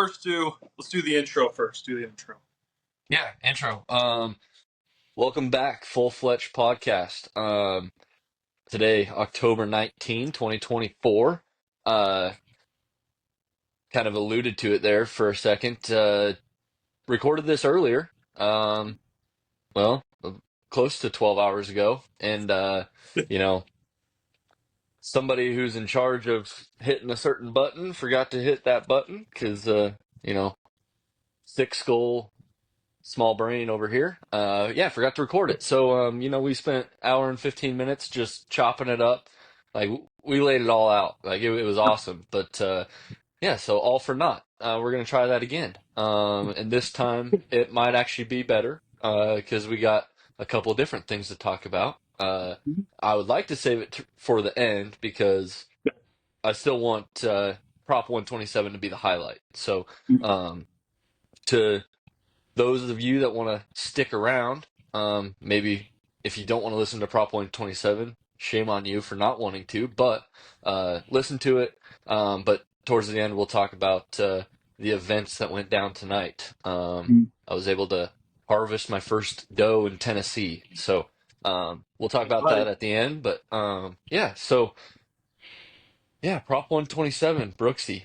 let's do the intro first. Do the intro. Yeah, intro. Welcome back, Full Fledged Podcast. Today, October 19, 2024. Uh, kind of alluded to it there for a second. Recorded this earlier. Well, close to 12 hours ago. And, you know, somebody who's in charge of hitting a certain button forgot to hit that button because, you know, thick skull small brain over here. Yeah, forgot to record it. So, we spent hour and 15 minutes just chopping it up. Like we laid it all out. Like it was awesome. But yeah, so all for naught. We're gonna try that again. And this time it might actually be better because we got a couple of different things to talk about. I would like to save it for the end because I still want Prop 127 to be the highlight. So, to those of you that want to stick around, maybe if you don't want to listen to Prop 127, shame on you for not wanting to, but listen to it. But towards the end, we'll talk about the events that went down tonight. I was able to harvest my first doe in Tennessee. So we'll talk about that at the end. But yeah, so yeah, Prop 127, Brooksy.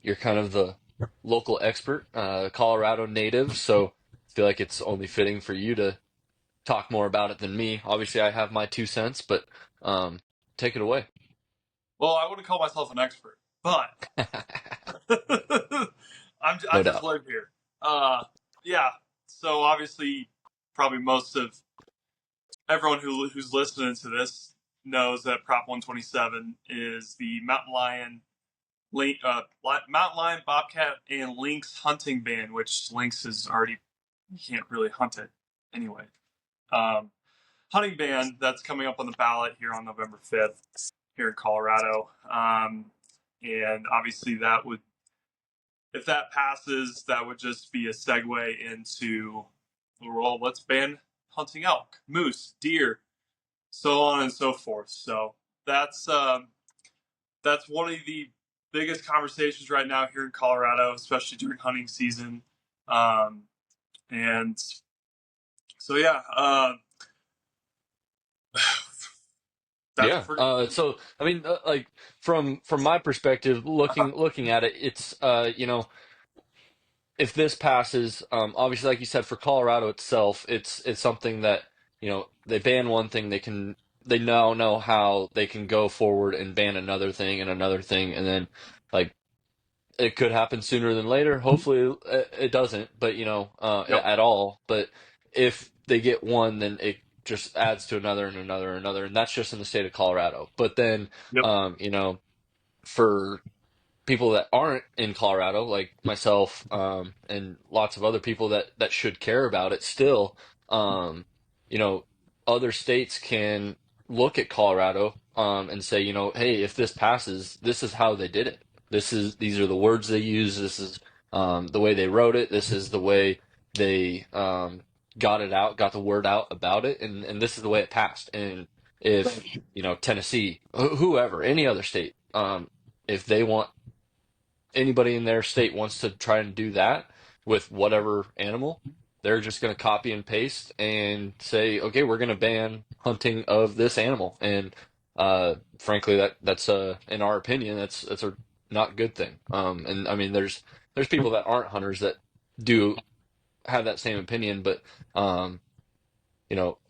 You're kind of the local expert, Colorado native, so I feel like it's only fitting for you to talk more about it than me. Obviously, I have my 2 cents, but take it away. Well, I wouldn't call myself an expert, but I No just doubt. live here. Yeah. So obviously, probably most of everyone who's listening to this knows that Prop 127 is the mountain lion, bobcat, and lynx hunting ban. Which lynx is already you can't really hunt it anyway. Um, Hunting ban that's coming up on the ballot here on November 5th here in Colorado. And obviously, if that passes, that would just be a segue into, well, let's ban hunting elk, moose, deer, so on and so forth. So that's one of the biggest conversations right now here in Colorado, especially during hunting season. And so, yeah, that's Yeah. pretty. So I mean, like from my perspective, looking at it, it's if this passes, obviously, like you said, for Colorado itself, it's something that they ban one thing, they now know how they can go forward and ban another thing, and then like it could happen sooner than later. Hopefully, it doesn't, but Yep. at all. But if they get one, then it just adds to another and another and another, and that's just in the state of Colorado. But then, Yep. for people that aren't in Colorado, like myself, and lots of other people that should care about it still, um, you know, other states can look at Colorado, and say, hey, if this passes, this is how they did it. These are the words they use. This is the way they wrote it. This is the way they got the word out about it, and this is the way it passed. And if Tennessee, whoever, any other state, if they want anybody in their state wants to try and do that with whatever animal, they're just going to copy and paste and say, okay, we're going to ban hunting of this animal. And frankly, that's in our opinion, that's a not good thing. And I mean, there's people that aren't hunters that do have that same opinion, but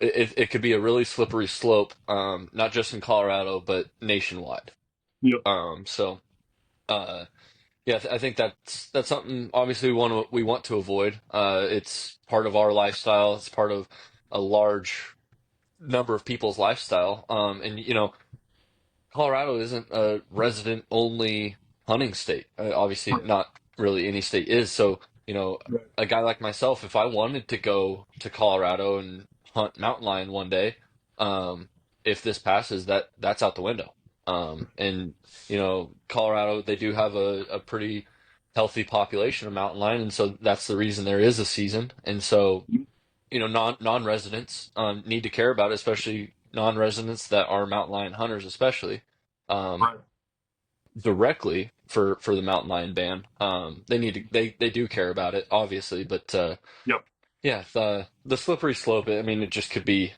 it could be a really slippery slope, not just in Colorado, but nationwide. Yep. So. Yeah, I think that's something obviously we want to avoid. It's part of our lifestyle. It's part of a large number of people's lifestyle. And Colorado isn't a resident only hunting state. Obviously, Right. not really any state is. So, Right. a guy like myself, if I wanted to go to Colorado and hunt mountain lion one day, um, if this passes, that's out the window. And Colorado, they do have a pretty healthy population of mountain lion, and so that's the reason there is a season. And so, non-residents need to care about it, especially non-residents that are mountain lion hunters, especially um, Right. directly. for the mountain lion ban. They need to they do care about it, obviously, but Yep. yeah, the slippery slope. I mean, it just could be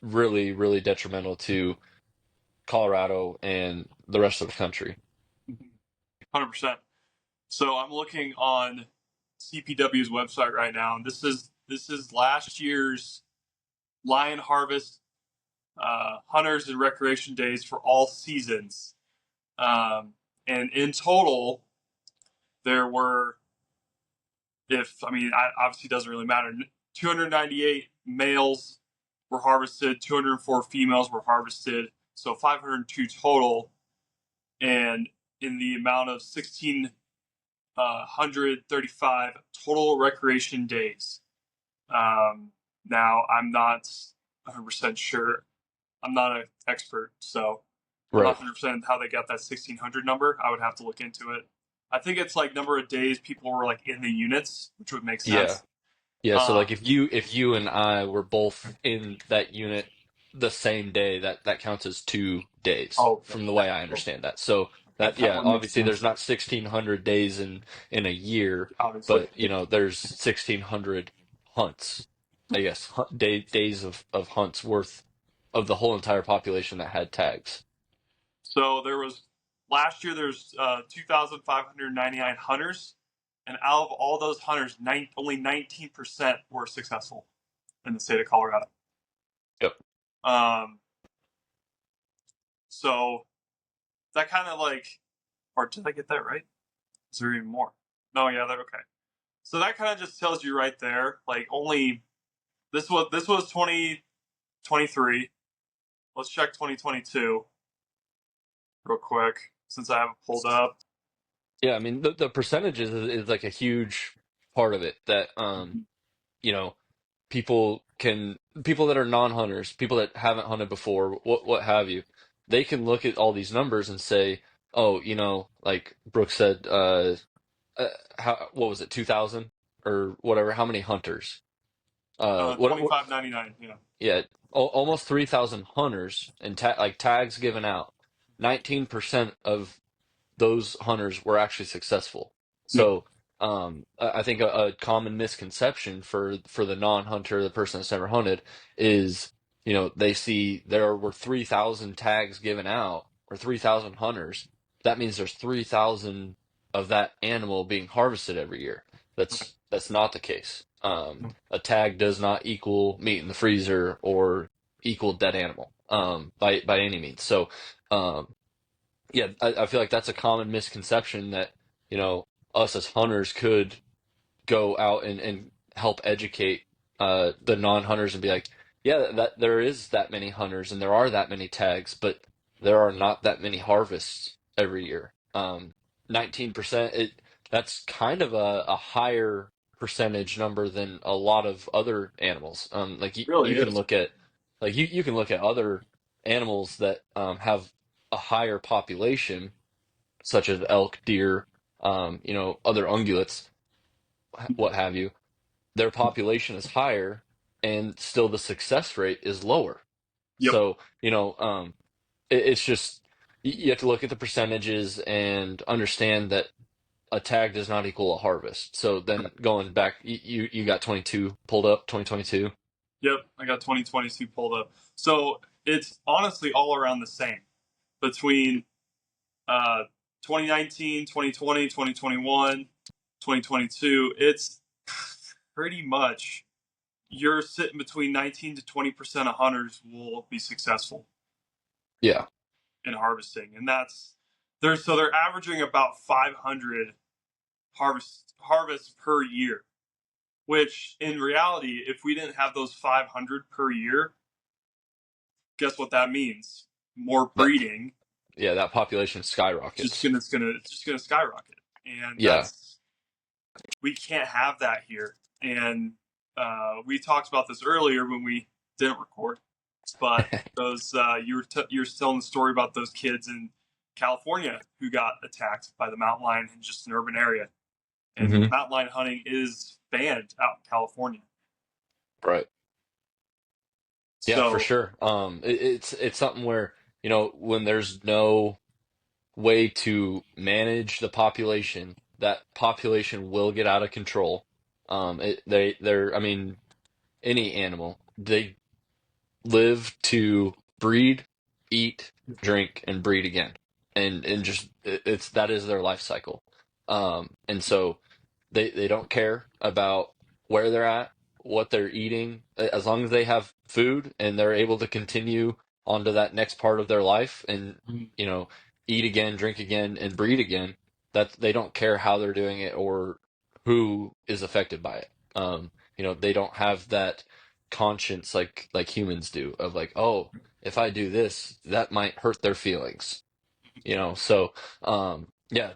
really, really detrimental to Colorado and the rest of the country. 100%. So I'm looking on CPW's website right now, and this is last year's lion harvest hunters and recreation days for all seasons. And in total, there were, if I mean, obviously doesn't really matter. 298 males were harvested, 204 females were harvested, so 502 total, and in the amount of 1,635 total recreation days. Now, I'm not 100% sure. I'm not an expert, so I'm not Right. 100% how they got that 1,600 number. I would have to look into it. I think it's like number of days people were like in the units, which would make Yeah. sense. Yeah, so like Um, if you and I were both in that unit the same day, that counts as 2 days oh, okay. from the way I understand that. So Okay, that that yeah, would make obviously sense, there's not 1600 days in a year, obviously. but there's 1600 hunts. I guess days of hunts worth of the whole entire population that had tags. So last year there's 2,599 hunters, and out of all those hunters, only 19% were successful in the state of Colorado. Yep. Um, so that kind of like, or did I get that right? Is there even more? No, yeah, they're okay. So that kind of just tells you right there, like only this was 2023. Let's check 2022 real quick since I have it pulled up. Yeah, I mean the percentages is like a huge part of it that you know, people that are non-hunters, people that haven't hunted before, what have you, they can look at all these numbers and say, oh, like Brooke said, what was it, 2000 or whatever, how many hunters? What 25.99. Yeah. yeah, almost 3000 hunters and like tags given out. 19% of those hunters were actually successful. Yep. So I think a common misconception for the non-hunter, the person that's never hunted, is they see there were 3,000 tags given out or 3,000 hunters. That means there's 3,000 of that animal being harvested every year. That's not the case. A tag does not equal meat in the freezer or equal dead animal by any means. So um, yeah, I feel like that's a common misconception that, us as hunters could go out and help educate the non-hunters and be like, yeah, that there is that many hunters and there are that many tags, but there are not that many harvests every year. 19%, that's kind of a higher percentage number than a lot of other animals. Like Really you can is. look at you can look at other animals that have a higher population, such as elk, deer, other ungulates, what have you. Their population is higher, and still the success rate is lower. Yep. So, it's just you have to look at the percentages and understand that a tag does not equal a harvest. So then going back, you got 22 pulled up, 2022. Yep. I got 2022 pulled up. So it's honestly all around the same between uh, 2019, 2020, 2021, 2022. It's pretty much you're sitting between 19 to 20% of hunters will be successful Yeah. in harvesting, and they're averaging about 500 harvests per year. Which in reality, if we didn't have those 500 per year, guess what that means? More That breeding. yeah, that population skyrockets. It's just gonna skyrocket, and Yeah. we can't have that here. And we talked about this earlier when we didn't record, but those you were telling the story about those kids in California who got attacked by the mountain lion in just an urban area, and Hmm. mountain lion hunting is banned out in California. Right. Yeah, for So sure. It's something where, when there's no way to manage the population, that population will get out of control. I mean, any animal, they live to breed, eat, drink, and breed again, and just it's that is their life cycle. And so they don't care about where they're at, what they're eating, as long as they have food and they're able to continue onto that next part of their life and Mhm. you know eat again, drink again, and breed again. That they don't care how they're doing it or who is affected by it. They don't have that conscience like humans do of like, oh, if I do this, that might hurt their feelings. So yeah,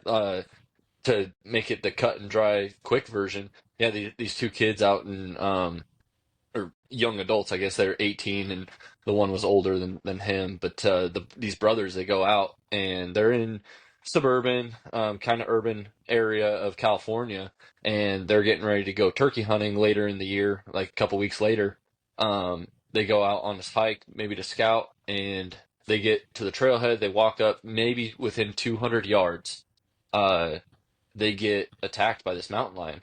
to make it the cut and dry quick version, yeah, these two kids out in or young adults, I guess they're 18 and the one was older than him, but these brothers, they go out and they're in suburban kind of urban area of California, and they're getting ready to go turkey hunting later in the year, like a couple weeks later. They go out on this hike maybe to scout, and they get to the trailhead, they walk up maybe within 200 yards. uh they get attacked by this mountain lion.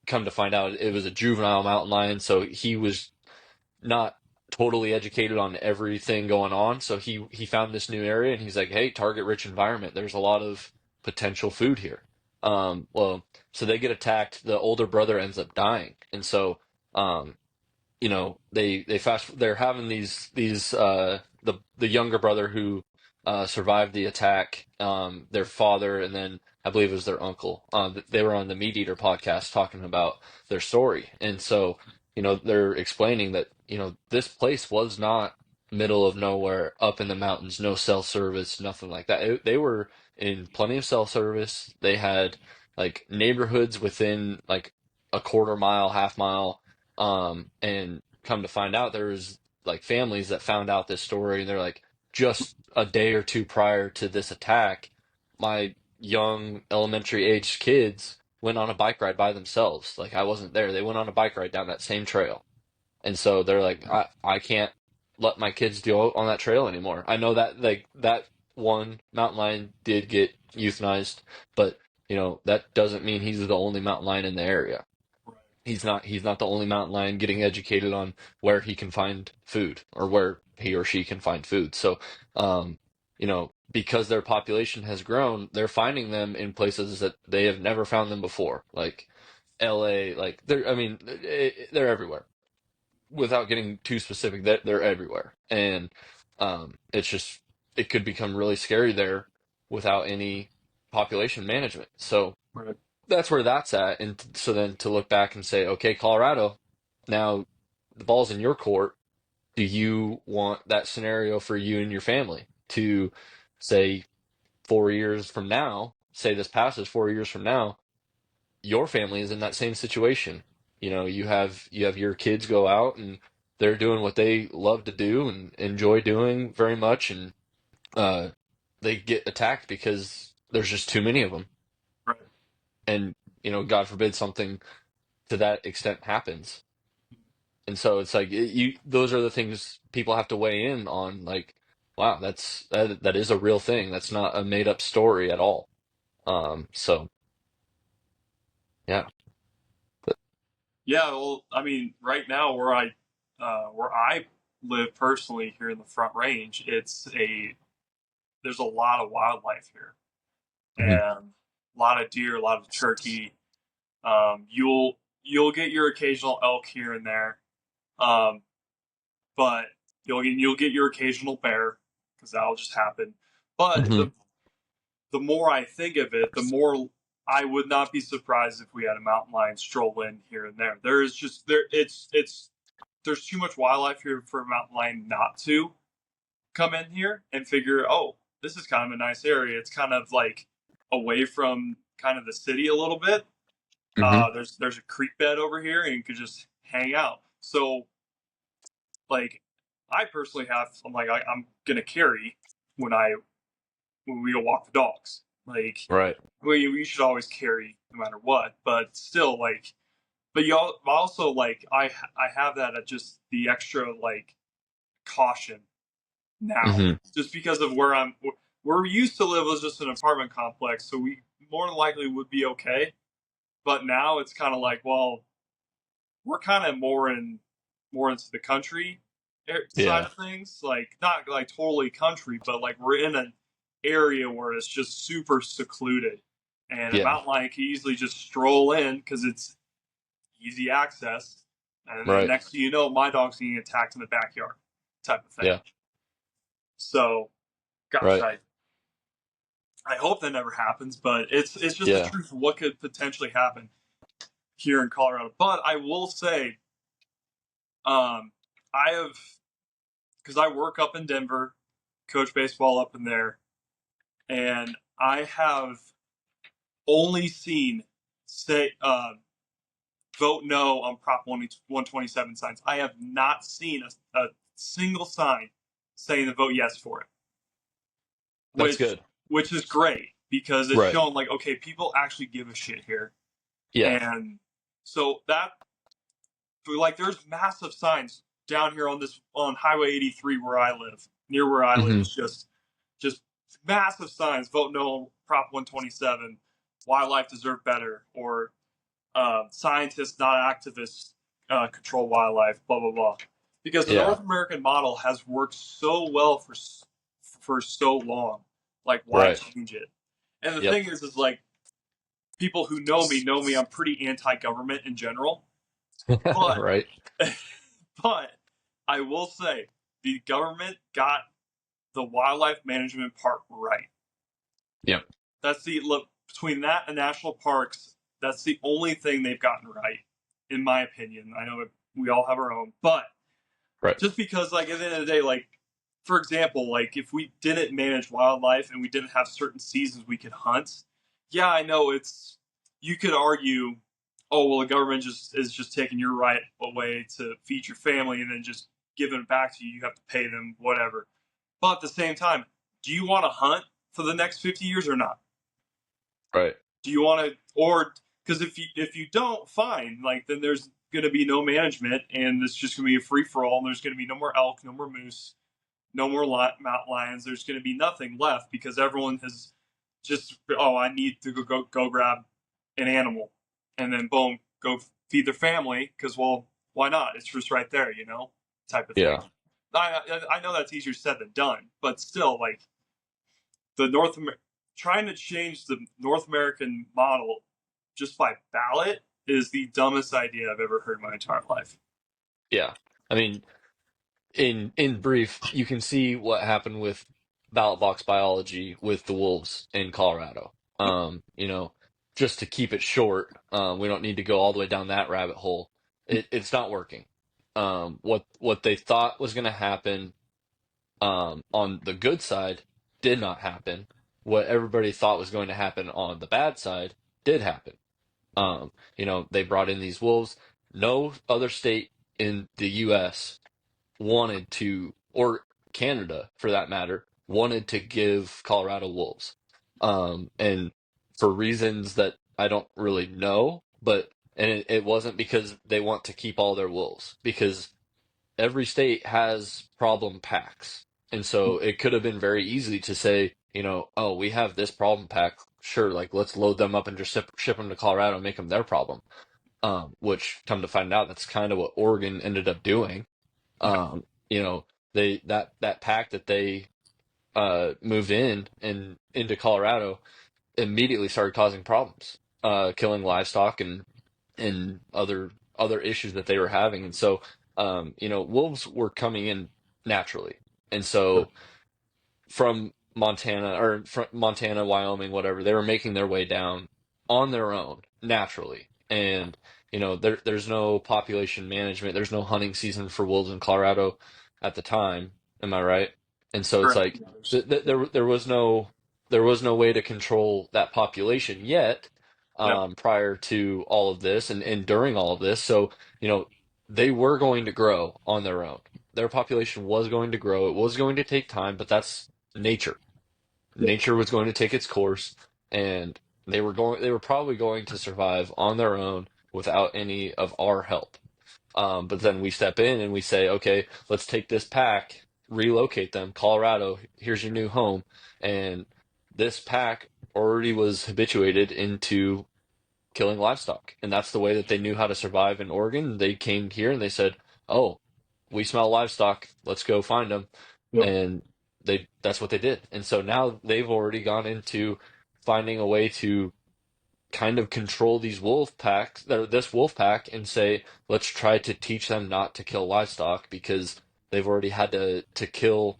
Come to find out, it was a juvenile mountain lion, so he was not totally educated on everything going on. So he found this new area, and he's like, "Hey, target rich environment. There's a lot of potential food here." Well, so they get attacked. The older brother ends up dying, and so um, they're having the younger brother who survived the attack, their father, and then I believe it was their uncle. They were on the Meat Eater podcast talking about their story, and so they're explaining that this place was not middle of nowhere, up in the mountains, no cell service, nothing like that. They were in plenty of cell service. They had like neighborhoods within like a quarter mile, half mile. And come to find out, there was like families that found out this story, and they're like, just a day or two prior to this attack, my young elementary aged kids went on a bike ride by themselves. Like I wasn't there. They went on a bike ride down that same trail. And so they're like, I can't let my kids go on that trail anymore. I know that like that one mountain lion did get euthanized, but that doesn't mean he's the only mountain lion in the area. Right. He's not the only mountain lion getting educated on where he can find food or where he or she can find food. So, because their population has grown, they're finding them in places that they have never found them before, like LA. Like I mean, they're everywhere. Without getting too specific, they're everywhere, and it could become really scary there without any population management. So Right. that's where that's at. And so then to look back and say, okay, Colorado, now the ball's in your court. Do you want that scenario for you and your family to say 4 years from now, say this passes 4 years from now, your family is in that same situation. You have your kids go out and they're doing what they love to do and enjoy doing very much, and uh, they get attacked because there's just too many of them. Right. And God forbid something to that extent happens. And so it's like those are the things people have to weigh in on. Like, wow, that is a real thing. That's not a made up story at all. So yeah. But, Yeah. Well, I mean, right now where I live personally here in the Front Range, there's a lot of wildlife here, mhm, and a lot of deer, a lot of turkey. You'll get your occasional elk here and there, um, but you'll get your occasional bear because that'll just happen. But mhm, the more I think of it, the more I would not be surprised if we had a mountain lion stroll in here and there. There is just there it's there's too much wildlife here for a mountain lion not to come in here and figure, oh, this is kind of a nice area. It's kind of like away from kind of the city a little bit. mhm, There's a creek bed over here, and you could just hang out. So like, I personally I'm like I'm gonna carry when I when we go walk the dogs. Like, right. we should always carry no matter what, but still like. But you also like I have that just the extra like caution now, Mhm, just because of where where we used to live was just an apartment complex, so we more than likely would be okay. But now it's kind of like, well, we're kind of more into the country side Yeah. of things. Like not like totally country, but like we're in an area where it's just super secluded, and a Yeah. mountain lion can easily just stroll in because it's easy access. And then Right. next thing you know, my dog's getting attacked in the backyard, type of thing. Yeah. So, gosh, Right. I hope that never happens, but it's just the Yeah. truth of what could potentially happen here in Colorado. But I will say, I have because I work up in Denver, coach baseball up in there, and I have only seen say vote no on Prop 127 signs. I have not seen a single sign saying to vote yes for it, That's which good. which is great because it's Right. shown like okay, people actually give a shit here, Yeah. and so that like there's massive signs down here on Highway 83 where I live, near where I live. Hmm. It's just massive signs. Vote no, Prop 127. Wildlife deserve better, or scientists, not activists, control wildlife. Blah blah blah. Because the Yeah. North American model has worked so well for so long. Like, why Right. change it? And the Yep. thing is like people who know me. I'm pretty anti-government in general, but Right. but I will say the government got the wildlife management part right. Yep. That's the look between that and national parks. That's the only thing they've gotten right, in my opinion. I know we all have our own, but Right. just because, like, at the end of the day, like, for example, like if we didn't manage wildlife and we didn't have certain seasons we could hunt, yeah, I know it's. You could argue, oh well, the government just taking your right away to feed your family and then just giving it back to you. You have to pay them, whatever. But at the same time, do you want to hunt for the next 50 years or not? Right. Do you want to, or because if you don't, fine. Like then there's going to be no management, and it's just going to be a free for all. And there's going to be no more elk, no more moose, no more mountain lions. There's going to be nothing left because everyone has just I need to go grab an animal, and then boom, go feed their family because well, why not? It's just right there, type of thing. Yeah. I know that's easier said than done, but still, like the trying to change the North American model just by ballot is the dumbest idea I've ever heard in my entire life. Yeah. I mean, in brief, you can see what happened with ballot box biology with the wolves in Colorado. Just to keep it short, we don't need to go all the way down that rabbit hole. It's not working. What they thought was going to happen on the good side did not happen. What everybody thought was going to happen on the bad side did happen. They brought in these wolves. No other state in the U.S. wanted to, or Canada for that matter, wanted to give Colorado wolves. And for reasons that I don't really know, and it wasn't because they want to keep all their wolves, because every state has problem packs. And so it could have been very easy to say, oh, we have this problem pack. Sure, like let's load them up and just ship them to Colorado and make them their problem. Which come to find out, that's kind of what Oregon ended up doing. Yeah, Um, you know, that pack that they moved in and into Colorado immediately started causing problems, killing livestock and other issues that they were having. And so, wolves were coming in naturally. And so from Montana, Wyoming, whatever, they were making their way down on their own naturally. And there's no population management, there's no hunting season for wolves in Colorado at the time. Am I right? And so it's correct. like there was no way to control that population yet, Yep. prior to all of this and during all of this. So they were going to grow on their own. Their population was going to grow. It was going to take time, but that's nature. Yep. Nature was going to take its course, and they were probably going to survive on their own without any of our help. But then we step in and we say, okay, let's take this pack. relocate them. Colorado, here's your new home. And this pack already was habituated into killing livestock. And that's the way that they knew how to survive in Oregon. They came here and they said, "Oh, we smell livestock. Let's go find them." Yep. And that's what they did. And so now they've already gone into finding a way to kind of control these wolf packs, this wolf pack, and say, let's try to teach them not to kill livestock because they've already had to kill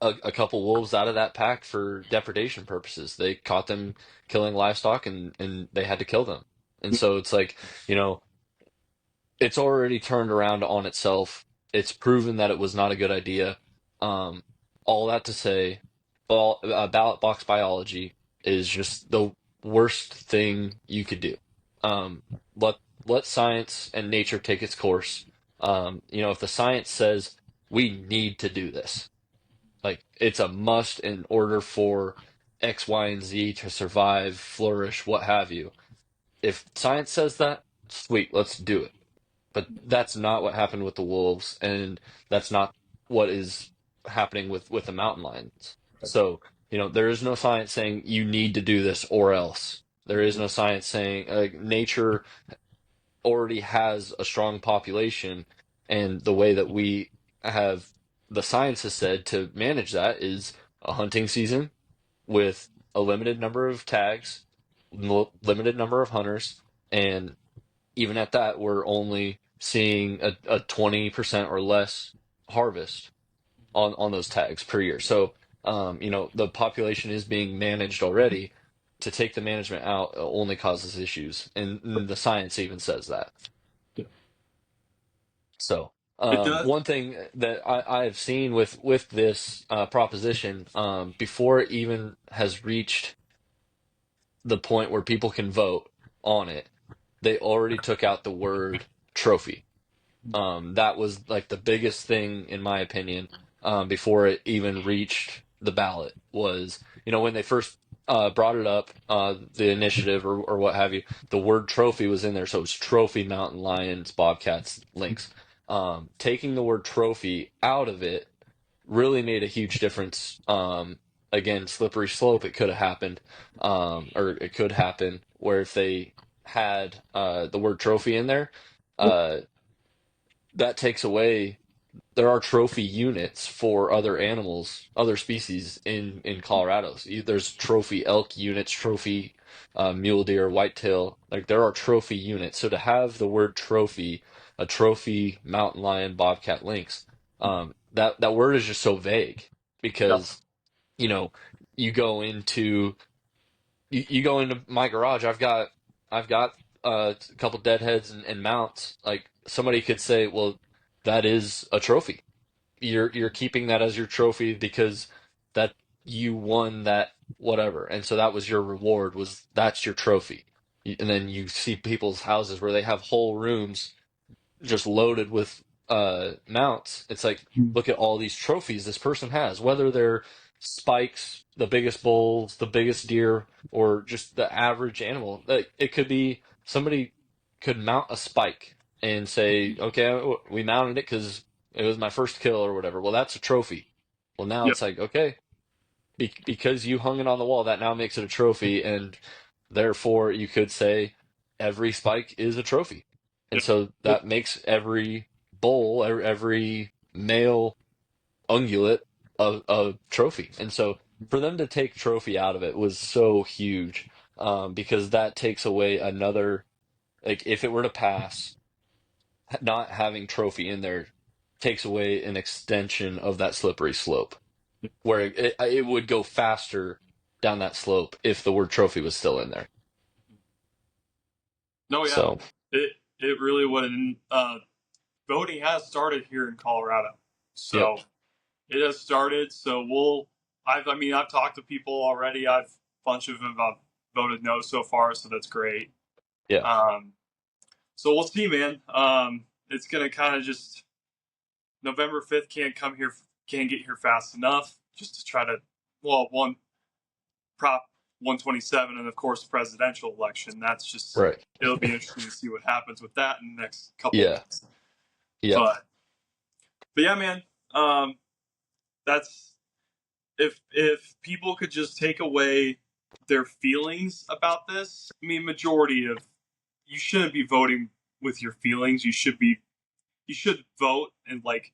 a couple wolves out of that pack for depredation purposes. They caught them killing livestock and they had to kill them. And so it's like, you know, it's already turned around on itself. It's proven that it was not a good idea. Um, all that to say, ballot box biology is just the worst thing you could do. Um, let let science and nature take its course. You know, if the science says we need to do this, like it's a must in order for X, Y, and Z to survive, flourish, what have you. If science says that, sweet, let's do it. But that's not what happened with the wolves, and that's not what is happening with the mountain lions. So, you know, there is no science saying you need to do this or else. There is no science saying nature already has a strong population, and the way that we have the science has said to manage that is a hunting season with a limited number of tags, limited number of hunters, and even at that, we're only seeing a 20% or less harvest on those tags per year. So, you know, the population is being managed already. To take the management out only causes issues, and the science even says that. So, It does. one thing that I have seen with this proposition, before it even has reached the point where people can vote on it, they already took out the word trophy. That was like the biggest thing in my opinion, before it even reached the ballot was, you know, when they first brought it up, the initiative or what have you, the word trophy was in there, so it was trophy mountain lions, bobcats, lynx. Taking the word trophy out of it really made a huge difference. Again, slippery slope, it could have happened, or it could happen where if they had the word trophy in there, uh, that takes away. There are trophy units for other animals, other species in Colorado. So there's trophy elk units, trophy mule deer, whitetail. Like there are trophy units. So to have the word trophy, a trophy mountain lion, bobcat, lynx, that word is just so vague Yep. because you know you go into you go into my garage. I've got a couple deadheads and mounts. Like somebody could say, well, that is a trophy. You're keeping that as your trophy because that you won that whatever, and so that was your reward. Was that's your trophy? And then you see people's houses where they have whole rooms just loaded with mounts. It's like, look at all these trophies this person has, whether they're spikes, the biggest bulls, the biggest deer, or just the average animal. Like it could be somebody could mount a spike and say, okay, we mounted it because it was my first kill or whatever. Well, that's a trophy. Well, now Yep. it's like, okay, because you hung it on the wall, that now makes it a trophy, and therefore you could say every spike is a trophy, and Yep. so Yep. that makes every bull, every male ungulate a trophy, and so for them to take trophy out of it was so huge, because that takes away another, like if it were to pass, not having trophy in there takes away an extension of that slippery slope where it would go faster down that slope if the word trophy was still in there. No, yeah. So, It really would. And voting has started here in Colorado, yep, so it has started. So I mean, I've talked to people already. I've a bunch of them have voted no so far, so that's great. yeah, Um, so we'll see, man. It's gonna kind of just November 5th can't get here fast enough just to try to one Prop 127 and of course the presidential election. That's just right, it'll be interesting to see what happens with that in the next couple yeah, months. yep, But yeah, man. Um, that's if people could just take away their feelings about this. I mean, majority of you shouldn't be voting with your feelings. You should vote and like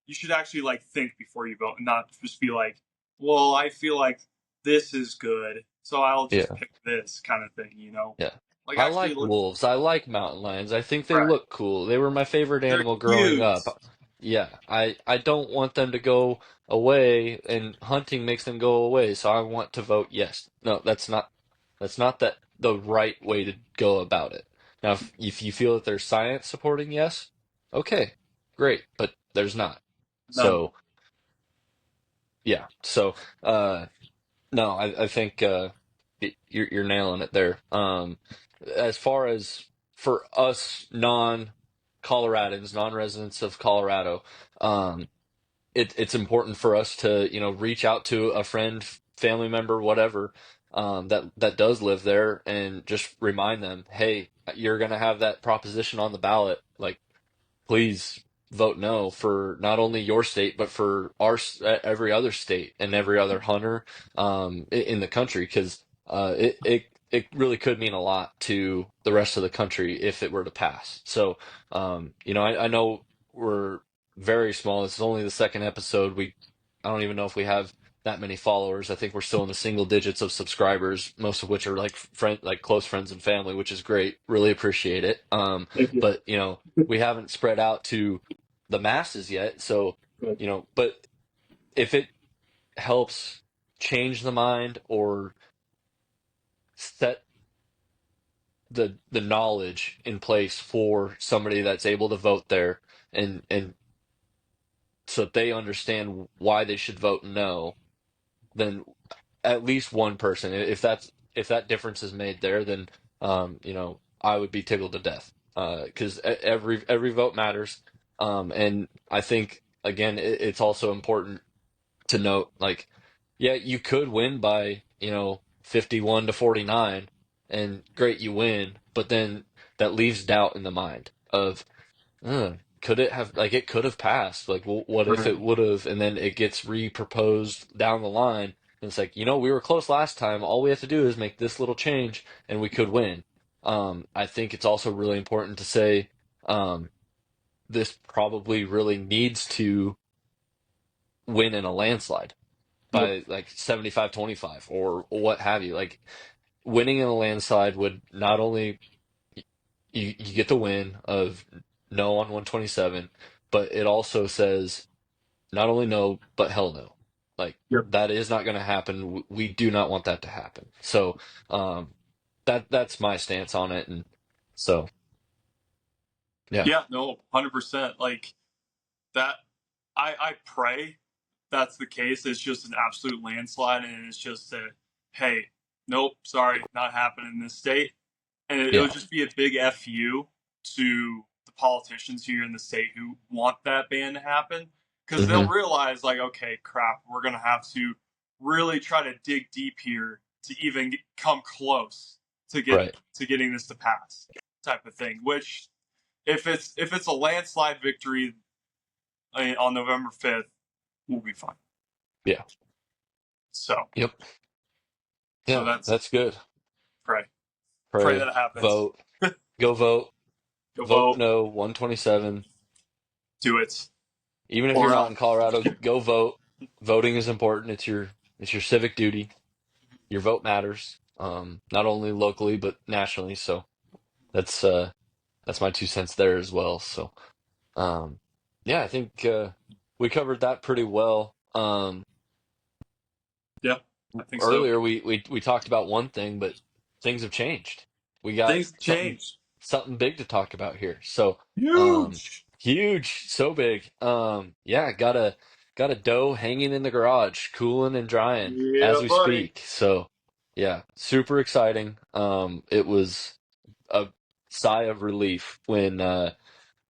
you should actually like think before you vote and not just be like, well, I feel like this is good, so I'll just Yeah. pick this kind of thing, you know? Yeah. Like I actually like look wolves. I like mountain lions. I think they right. look cool. They were my favorite They're animal growing cute. up. Yeah, I don't want them to go away, and hunting makes them go away, so I want to vote yes. No, that's not the right way to go about it. Now, if you feel that there's science supporting yes, okay, great, but there's not. None. So, yeah. So, no, I think you're nailing it there. As far as for us non-Coloradans, non-residents of Colorado, um, it's important for us to reach out to a friend, family member, whatever, that does live there, and just remind them, hey, you're gonna have that proposition on the ballot, like please vote no for not only your state but for every other state and every other hunter in the country, because it really could mean a lot to the rest of the country if it were to pass. So I know we're very small. This is only the second episode. I don't even know if we have that many followers. I think we're still in the single digits of subscribers, most of which are like close friends and family, which is great. Really appreciate it. Thank you. But we haven't spread out to the masses yet. So, Good. but if it helps change the mind or set the knowledge in place for somebody that's able to vote there, and so that they understand why they should vote no, then at least one person, if that difference is made there, then I would be tickled to death, because every vote matters. And I think again it's also important to note, like, yeah, you could win by 51 to 49, and great, you win, but then that leaves doubt in the mind of, could it have, like, it could have passed. Like, what if Right. it would have? And then it gets re-proposed down the line. And it's like, we were close last time. All we have to do is make this little change and we could win. I think it's also really important to say, um, this probably really needs to win in a landslide Yep. by like 75-25 or what have you. Like, winning in a landslide would not only, you get the win of no on 127, but it also says not only no, but hell no. Like, Yep. that is not going to happen. We do not want that to happen. So, that's my stance on it. And so, yeah. Yeah, no, 100%. Like that I pray that's the case. It's just an absolute landslide and it's just a hey, nope, sorry, not happening in this state. And it would Yeah. just be a big FU to the politicians here in the state who want that ban to happen because they'll Hmm. realize like, okay, crap, we're gonna have to really try to dig deep here to even come close Right. to getting this to pass, type of thing. Which if it's a landslide victory on November 5th, we'll be fine. Yeah. So Yep. so Yeah. that's That's good. pray pray Pray, that it happens. vote, go vote, Go vote vote, no, 127. do it Even if you're or not not. in Colorado, go vote. Voting is important. It's your civic duty. Your vote matters, not only locally but nationally. So that's that's my 2 cents there as well. So, um, yeah, I think we covered that pretty well. Yeah, I think so. Earlier we talked about one thing, but things have changed. We got Things something change. something big to talk about here. So, um, Huge. huge, so big. Yeah, got a doe hanging in the garage, cooling and drying as Yeah, we buddy. speak. So, yeah, super exciting. It was a sigh of relief when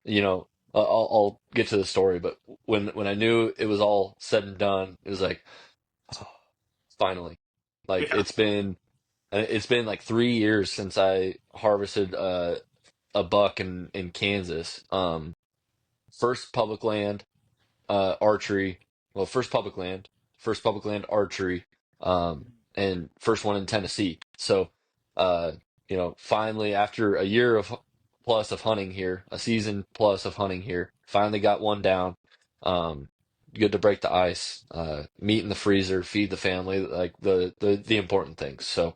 you know I'll get to the story, but when I knew it was all said and done, it was like, finally. Like, Yeah. it's been like 3 years since I harvested a buck in Kansas. First public land archery. well, first public land archery, and first one in Tennessee. So, uh, finally after a year of plus of hunting here, a season plus of hunting here, finally got one down. Um, Good to break the ice, meat in the freezer, feed the family, like the important things. So,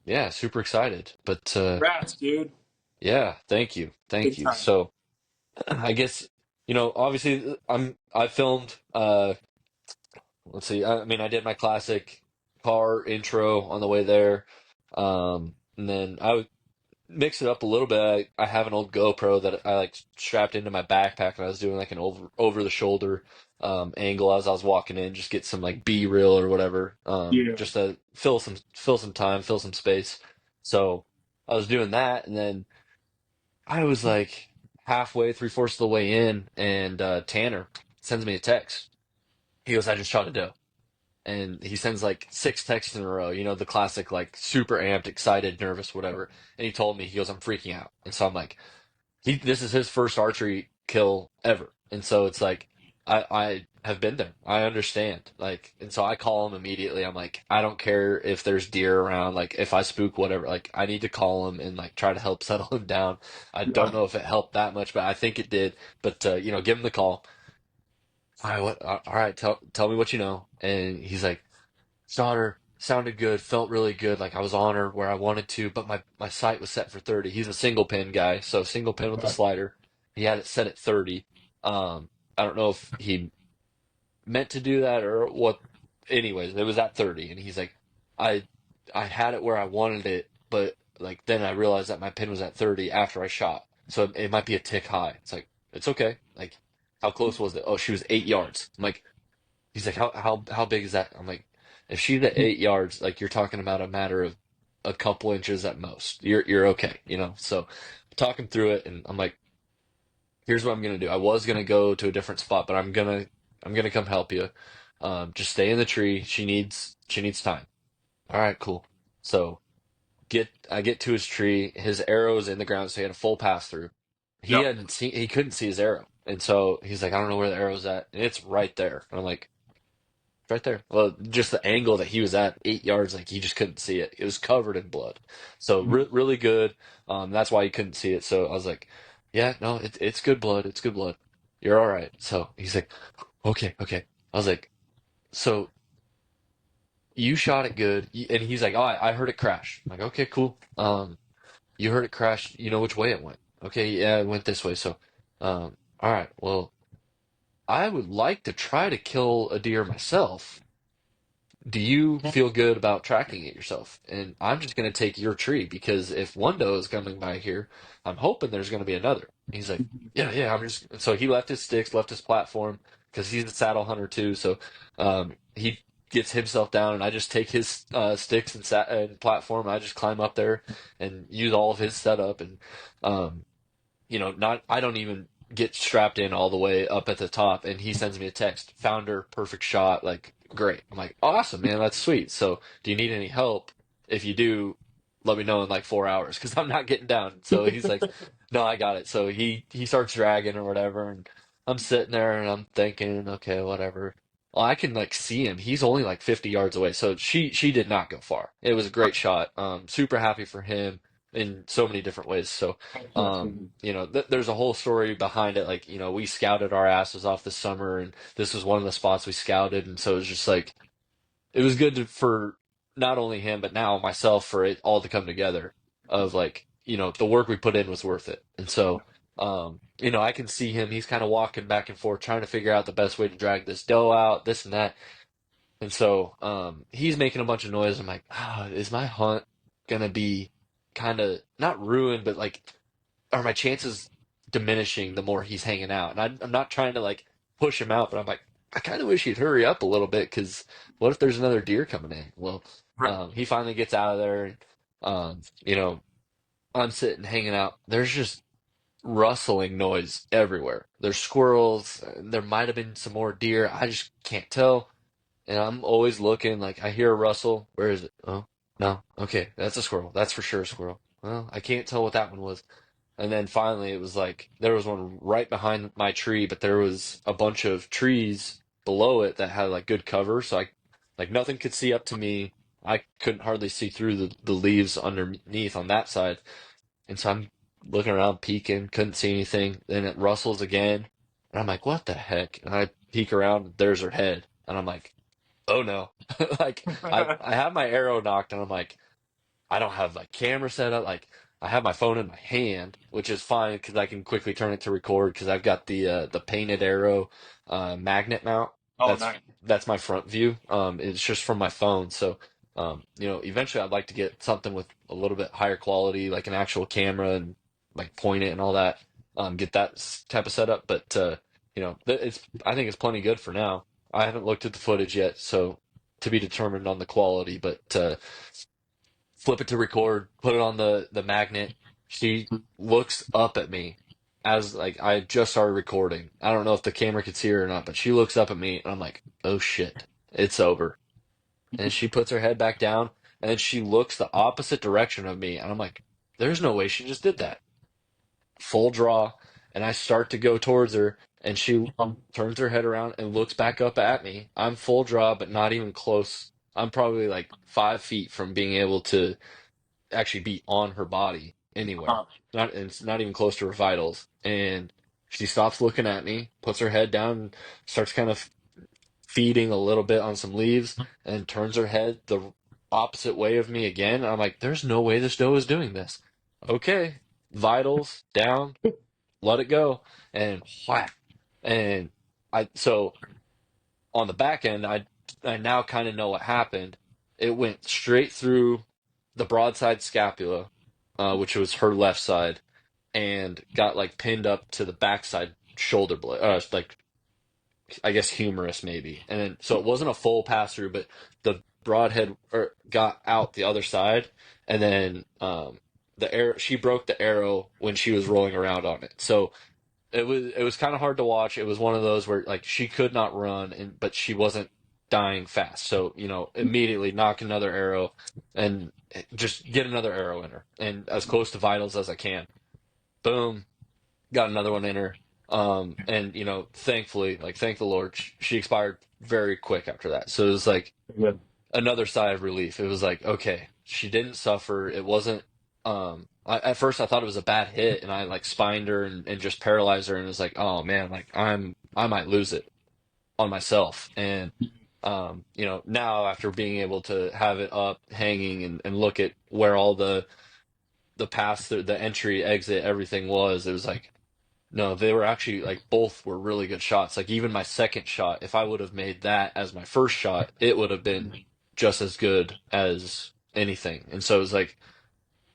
yeah, super excited. But Rats, dude. yeah, thank Big you. time. So, I guess obviously I filmed. Let's see. I mean, I did my classic car intro on the way there. And then I would mix it up a little bit. I have an old GoPro that I like strapped into my backpack, and I was doing like an over the shoulder angle as I was walking in, just get some like B-reel or whatever, Yeah. just to fill some time, fill some space. So I was doing that, and then I was like halfway, three-fourths of the way in, and Tanner sends me a text. He goes, "I just shot a doe." And he sends like six texts in a row, the classic, like super amped, excited, nervous, whatever. And he told me, he goes, "I'm freaking out." And so I'm like, this is his first archery kill ever. And so it's like, I have been there. I understand. Like, and so I call him immediately. I'm like, I don't care if there's deer around, like if I spook, whatever, like I need to call him and like try to help settle him down. I don't Yeah. know if it helped that much, but I think it did. But, give him the call. All right, tell me what you know. And he's like, "Daughter sounded good, felt really good. Like I was on her where I wanted to, but my sight was set for 30." He's a single pin guy, so single pin with the Okay. slider. He had it set at 30. I don't know if he meant to do that or what. Anyways, it was at 30, and he's like, I I had it where I wanted it, but like then I realized that my pin was at 30 after I shot, so it might be a tick high. It's like it's okay. Like how close was it? Oh, she was 8 yards. I'm like, he's like, how big is that? I'm like, if she's at 8 yards, like you're talking about a matter of a couple inches at most. You're okay. So talking through it, and I'm like, here's what I'm gonna do. I was gonna go to a different spot, but I'm gonna come help you. Just stay in the tree. She needs time. All right, cool. So I get to his tree. His arrow's in the ground, so he had a full pass through. Yep. He couldn't see his arrow, and so he's like, I don't know where the arrow's at, and it's right there. And I'm like, right there. Well, just the angle that he was at, 8 yards, like he just couldn't see it. It was covered in blood. So really good. That's why he couldn't see it. So I was like, yeah, no, it's good blood. It's good blood. You're all right. So he's like, okay, okay. I was like, so you shot it good, and he's like, oh, I heard it crash. I'm like, okay, cool. You heard it crash. You know which way it went. Okay, yeah, it went this way. So, all right. Well, I would like to try to kill a deer myself. Do you feel good about tracking it yourself? And I'm just going to take your tree because if one doe is coming by here, I'm hoping there's going to be another. He's like, yeah, yeah. So he left his sticks, left his platform because he's a saddle hunter too. So he gets himself down, and I just take his sticks and platform. I just climb up there and use all of his setup, and um, not I don't even get strapped in all the way up at the top, and he sends me a text, "Found her, perfect shot, like great." I'm like, awesome, man, that's sweet. So, do you need any help? If you do, let me know in like 4 hours because I'm not getting down. So he's like, no, I got it. So he starts dragging or whatever, and I'm sitting there and I'm thinking, okay, whatever. Well, I can like see him. He's only like 50 yards away. So she did not go far. It was a great shot. Super happy for him in so many different ways. So there's a whole story behind it. Like, we scouted our asses off this summer, and this was one of the spots we scouted. And so it was just like, it was good for not only him, but now myself for it all to come together of like, the work we put in was worth it. And so, I can see him. He's kind of walking back and forth, trying to figure out the best way to drag this doe out, this and that. And so, he's making a bunch of noise. I'm like, is my hunt gonna be kind of not ruined, but like, are my chances diminishing the more he's hanging out? And I'm not trying to like push him out, but I'm like, I kind of wish he'd hurry up a little bit because what if there's another deer coming in? Well, Right. he finally gets out of there, and um, you know, I'm sitting hanging out. There's just rustling noise everywhere. There's squirrels. There might have been some more deer. I just can't tell. And I'm always looking, like I hear a rustle. Where is it? Oh, no. Okay, that's a squirrel. That's for sure a squirrel. Well, I can't tell what that one was. And then finally, it was like there was one right behind my tree, but there was a bunch of trees below it that had like good cover, so I like nothing could see up to me. I couldn't hardly see through the leaves underneath on that side. And so I'm looking around, peeking, couldn't see anything. Then it rustles again. And I'm like, what the heck? And I peek around, and there's her head. And I'm like, oh no. Like I have my arrow knocked and I'm like, I don't have like camera set up. Like I have my phone in my hand, which is fine because I can quickly turn it to record because I've got the painted arrow magnet mount. Oh, That's nice. that's my front view. It's just from my phone. So eventually I'd like to get something with a little bit higher quality, like an actual camera and like point it and all that. Get that type of setup. But it's I think it's plenty good for now. I haven't looked at the footage yet, so to be determined on the quality, but flip it to record, put it on the magnet. She looks up at me as like I just started recording. I don't know if the camera could see her or not, but she looks up at me and I'm like, oh shit, it's over. And she puts her head back down and then she looks the opposite direction of me and I'm like, there's no way she just did that. Full draw, and I start to go towards her and she turns her head around and looks back up at me. I'm full draw, but not even close. I'm probably like 5 feet from being able to actually be on her body anywhere. It's not even close to her vitals. And she stops looking at me, puts her head down, and starts kind of feeding a little bit on some leaves, and turns her head the opposite way of me again. And I'm like, there's no way this doe is doing this. Okay, vitals down, let it go, and whack. And so on the back end, I now kind of know what happened. It went straight through the broadside scapula, which was her left side, and got like pinned up to the backside shoulder blade, like I guess humerus maybe. And then so it wasn't a full pass through, but the broadhead got out the other side, and then the arrow she broke the arrow when she was rolling around on it. So it was kind of hard to watch. It was one of those where like she could not run, but she wasn't dying fast. So immediately knock another arrow and just get another arrow in her, and as close to vitals as I can. Boom, got another one in her. And thankfully, like thank the Lord, she expired very quick after that. So it was like Good. another sigh of relief. It was like, okay, she didn't suffer. It wasn't. At first I thought it was a bad hit, and I like spined her and just paralyzed her, and it was like, oh man, like I might lose it on myself. And now after being able to have it up, hanging, and look at where all the pass, the entry, exit, everything was, it was like, no, they were actually like both were really good shots. Like even my second shot, if I would have made that as my first shot, it would have been just as good as anything. And so it was like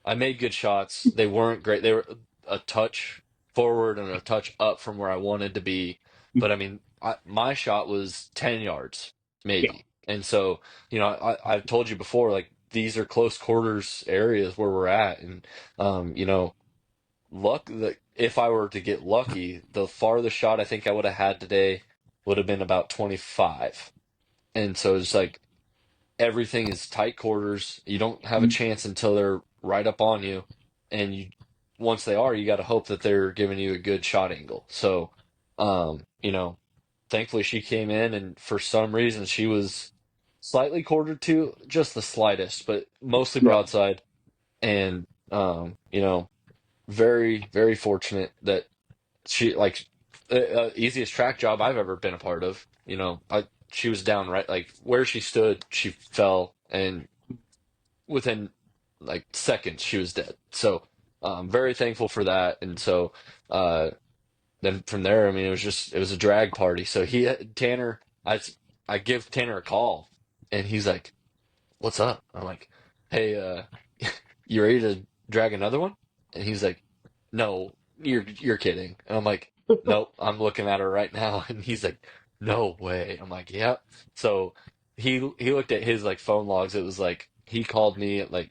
I made good shots. They weren't great. They were a touch forward and a touch up from where I wanted to be. But I mean, my shot was 10 yards, Yeah. maybe. And so, I've told you before, like these are close quarters areas where we're at. And, luck that if I were to get lucky, the farthest shot I think I would have had today would have been about 25. And so it's like everything is tight quarters. You don't have a chance until they're right up on you, and once they are, you got to hope that they're giving you a good shot angle. So, thankfully she came in, and for some reason she was slightly quartered to, just the slightest, but mostly Yeah. broadside, and very very fortunate that she like easiest track job I've ever been a part of. She was down right like where she stood, she fell, and within like seconds she was dead. So very thankful for that. And so uh, then from there, I mean, it was a drag party. So Tanner, I give Tanner a call, and he's like, "What's up?" I'm like, "Hey, you ready to drag another one?" And he's like, "No, you're kidding." And I'm like, "Nope, I'm looking at her right now." And he's like, "No way." I'm like, "Yep." So he looked at his like phone logs. It was like he called me at like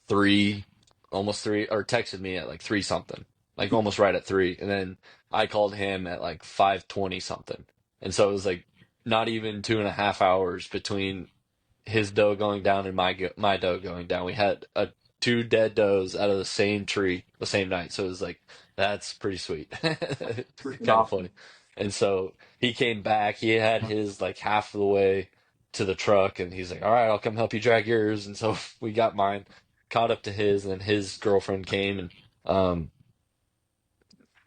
three, almost three, or texted me at like three something, like almost right at three, and then I called him at like 5:20 something. And so it was like not even 2.5 hours between his doe going down and my doe going down. We had two dead does out of the same tree the same night, so it was like that's pretty sweet. Pretty Kind of awesome. funny. And so he came back. He had his like half of the way to the truck, and he's like, "All right, I'll come help you drag yours." And so we got mine, caught up to his, and then his girlfriend came and um,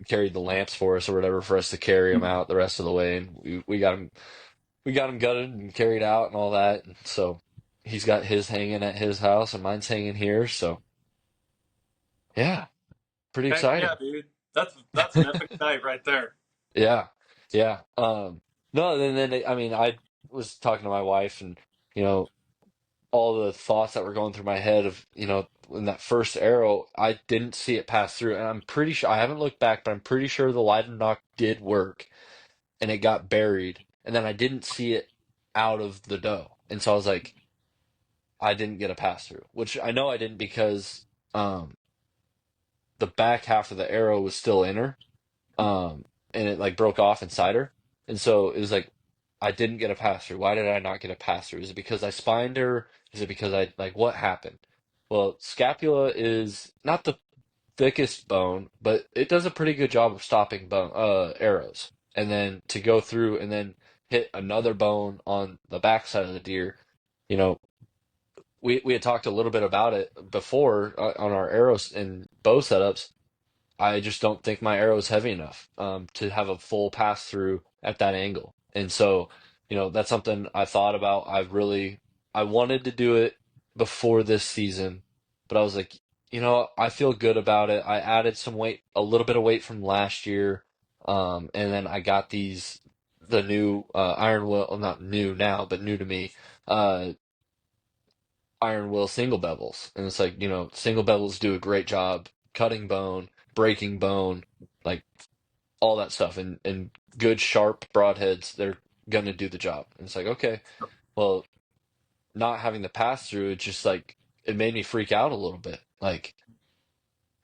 carried the lamps for us or whatever for us to carry him out the rest of the way, and we got him gutted and carried out and all that. And so he's got his hanging at his house, and mine's hanging here. So yeah, pretty Heck yeah, exciting. dude. That's an epic night right there. Yeah, yeah. No, then I mean, I was talking to my wife, and you know, all the thoughts that were going through my head of, in that first arrow, I didn't see it pass through, and I'm pretty sure I haven't looked back, but I'm pretty sure the light and knock did work, and it got buried, and then I didn't see it out of the doe, and so I was like, I didn't get a pass through, which I know I didn't because um the back half of the arrow was still in her, um, and it like broke off inside her, and so it was like I didn't get a pass through. Why did I not get a pass through? Is it because I spined her? Is it because I like what happened? Well, scapula is not the thickest bone, but it does a pretty good job of stopping arrows, and then to go through and then hit another bone on the backside of the deer. You know, we had talked a little bit about it before on our arrows and bow setups. I just don't think my arrow is heavy enough to have a full pass through at that angle. And so, that's something I thought about. I wanted to do it before this season, but I was like, I feel good about it. I added some weight, a little bit of weight from last year. And then I got the new Iron Will, well, not new now, but new to me, uh, Iron Will single bevels. And it's like, single bevels do a great job cutting bone, breaking bone, like all that stuff. And good, sharp broadheads, they're going to do the job. And it's like, okay, well, not having the pass through, it just like, it made me freak out a little bit. Like,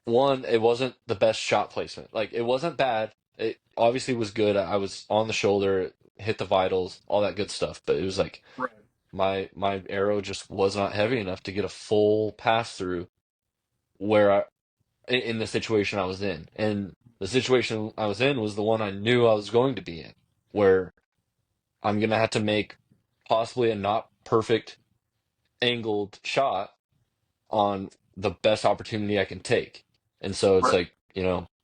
one, it wasn't the best shot placement. Like, it wasn't bad. It obviously was good. I was on the shoulder, hit the vitals, all that good stuff. But it was like, Right. my arrow just was not heavy enough to get a full pass through where in the situation I was in. And the situation I was in was the one I knew I was going to be in, where I'm gonna have to make possibly a not perfect angled shot on the best opportunity I can take. And so it's Right. like,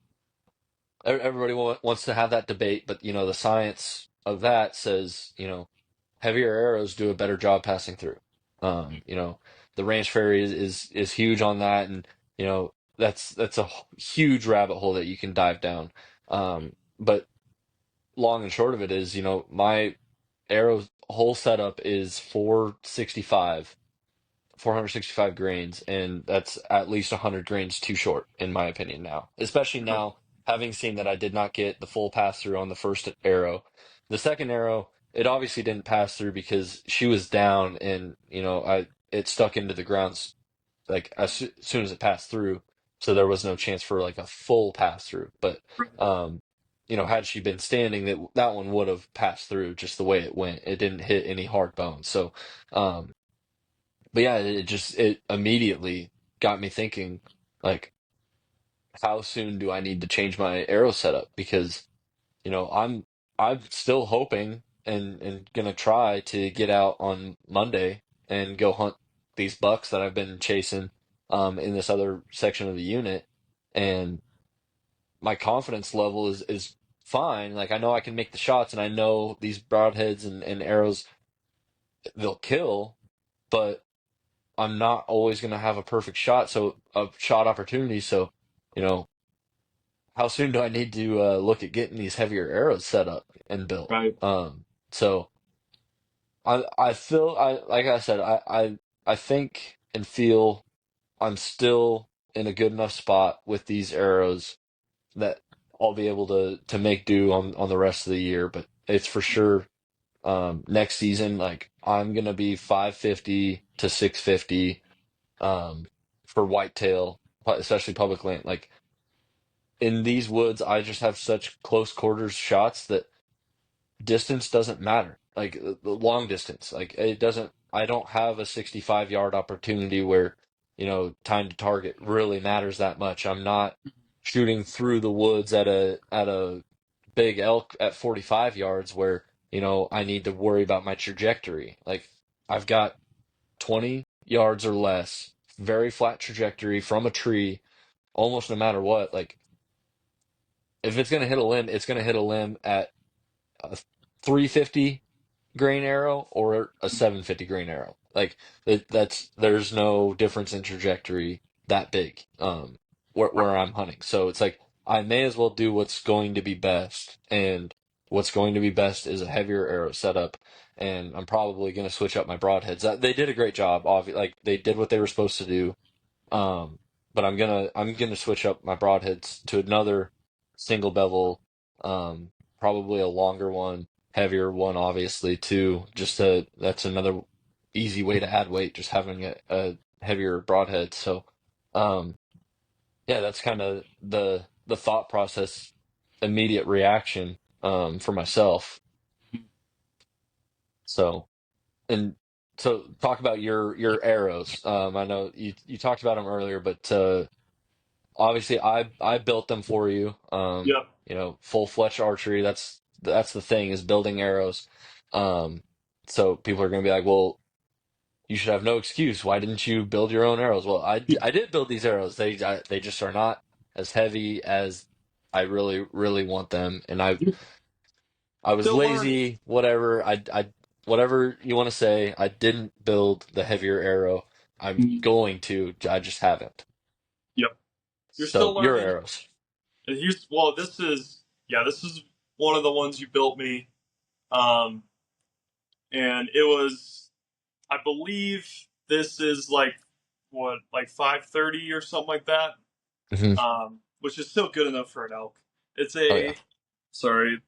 everybody wants to have that debate, but the science of that says, heavier arrows do a better job passing through. The ranch fairy is huge on that, and that's a huge rabbit hole that you can dive down. But long and short of it is, my arrow whole setup is 465 grains, and that's at least 100 grains too short, in my opinion, now. Especially now, having seen that I did not get the full pass through on the first arrow. The second arrow, it obviously didn't pass through because she was down, and it stuck into the ground like soon as it passed through, so there was no chance for like a full pass through. But um, had she been standing, that one would have passed through just the way it went. It didn't hit any hard bones. So um, but yeah, it immediately got me thinking, like, how soon do I need to change my arrow setup? Because, I'm still hoping and gonna try to get out on Monday and go hunt these bucks that I've been chasing in this other section of the unit. And my confidence level is fine. Like, I know I can make the shots, and I know these broadheads and arrows, they'll kill, but I'm not always going to have a perfect shot, so a shot opportunity. So, you know, how soon do I need to look at getting these heavier arrows set up and built? Right. So I feel like I said, I think and feel I'm still in a good enough spot with these arrows that I'll be able to make do on the rest of the year. But it's for sure next season, like I'm gonna be 550 to 650 for whitetail, especially public land. Like in these woods, I just have such close quarters shots that distance doesn't matter. Like the long distance, like it doesn't. I don't have a 65-yard opportunity where time to target really matters that much. I'm not shooting through the woods at a big elk at 45 yards where, I need to worry about my trajectory. Like I've got 20 yards or less, very flat trajectory from a tree, almost no matter what. Like if it's going to hit a limb, it's going to hit a limb at a 350 grain arrow or a 750 grain arrow. Like there's no difference in trajectory that big where I'm hunting. So it's like I may as well do what's going to be best, and what's going to be best is a heavier arrow setup. And I'm probably going to switch up my broadheads. They did a great job. Like they did what they were supposed to do. Um, but I'm gonna switch up my broadheads to another single bevel, probably a longer one, heavier one, obviously too. That's another easy way to add weight, just having a heavier broadhead. So, um, yeah, that's kind of the thought process, immediate reaction, for myself. So, and so talk about your arrows. I know you talked about them earlier, but obviously I built them for you. Yep. Full-fledged archery, that's the thing, is building arrows. Um, so people are gonna be like, well, you should have no excuse. Why didn't you build your own arrows? Well, I did build these arrows. They just are not as heavy as I really, really want them. And I was Still learning. lazy, whatever. Whatever you want to say. I didn't build the heavier arrow. I'm Mhm. going to. I just haven't. Yep. You're still So your learning. arrows. And here's well, this is one of the ones you built me. Um, and it was, I believe this is like what, like 530 or something like that. Hmm. Which is still good enough for an elk. It's Oh yeah. a sorry,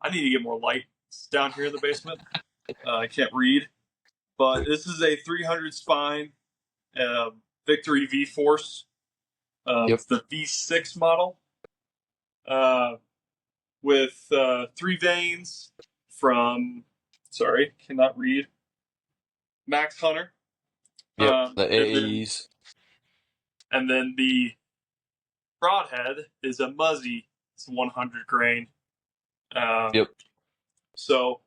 I need to get more lights down here in the basement. I can't read, but this is a 300 spine uh, Victory V Force. Yep. It's the V6 model uh, with three vanes from, sorry, cannot read, Max Hunter. Yep. The And then AAEs. the broadhead is a Muzzy. It's 100 grain. Um, Yep. so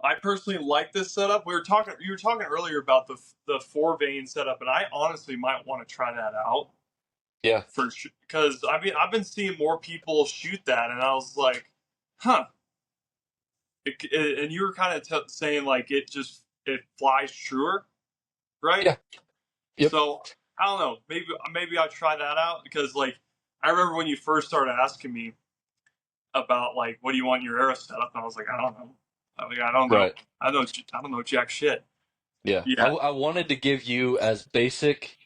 I personally like this setup. You were talking earlier about the four vane setup, and I honestly might want to try that out Yeah. for sure. Because I've been seeing more people shoot that, and I was like, huh. And you were kind of saying like it flies truer, right? Yeah. Yep. So I don't know. Maybe I'll try that out because like I remember when you first started asking me about like what do you want your arrow setup, and I was like, I don't know. I don't know. Right. I don't know jack shit. Yeah. I, Yeah. I wanted to give you as basic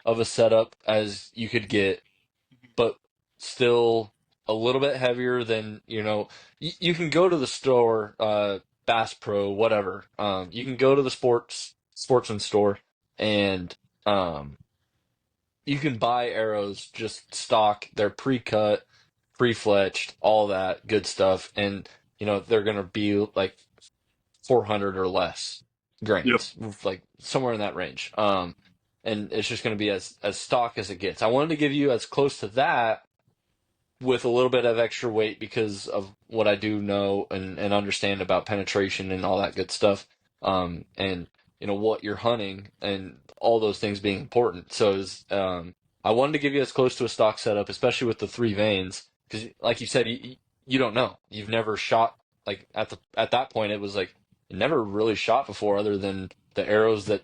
of a setup as you could get, but still a little bit heavier than, you can go to the store, Bass Pro, whatever. You can go to the sportsman store, and um you can buy arrows just stock. They're pre-cut, pre-fletched, all that good stuff, and they're gonna be like 400 or less Yep. grains, like somewhere in that range. And it's just gonna be as stock as it gets. I wanted to give you as close to that with a little bit of extra weight because of what I do know and understand about penetration and all that good stuff. And what you're hunting and all those things being important. So I wanted to give you as close to a stock setup, especially with the three veins, because like you said, you don't know. You've never shot like at that point. It was like you never really shot before, other than the arrows that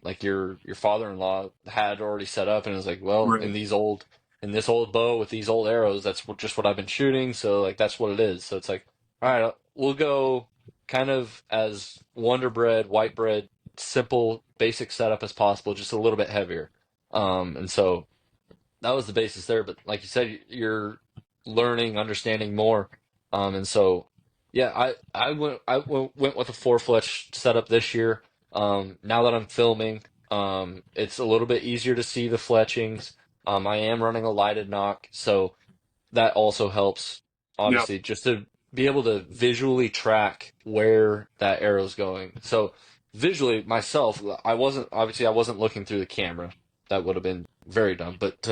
like your father-in-law had already set up, and it was like, well, Right. in this old bow with these old arrows, that's just what I've been shooting. So like that's what it is. So it's like, all right, we'll go kind of as Wonder Bread, white bread, simple, basic setup as possible, just a little bit heavier. And so that was the basis there. But like you said, you're learning, understanding more. And so yeah, I went with a four fletch setup this year. Now that I'm filming, it's a little bit easier to see the fletchings. I am running a lighted knock, so that also helps, Yep. obviously, just to be able to visually track where that arrow's going. So visually, myself, I wasn't looking through the camera. That would have been very dumb. But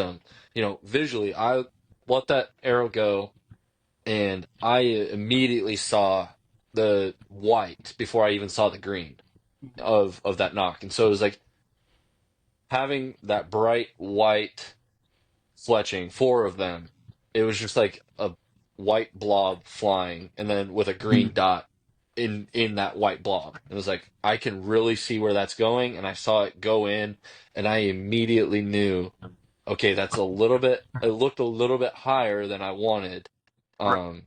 visually, I let that arrow go. and I immediately saw the white before I even saw the green of that knock. And so it was like having that bright white fletching, four of them. It was just like a white blob flying, and then with a green dot in that white blob. It was like I can really see where that's going, and I saw it go in, and I immediately knew, okay, that's a little bit. It looked a little bit higher than I wanted. Right. Um,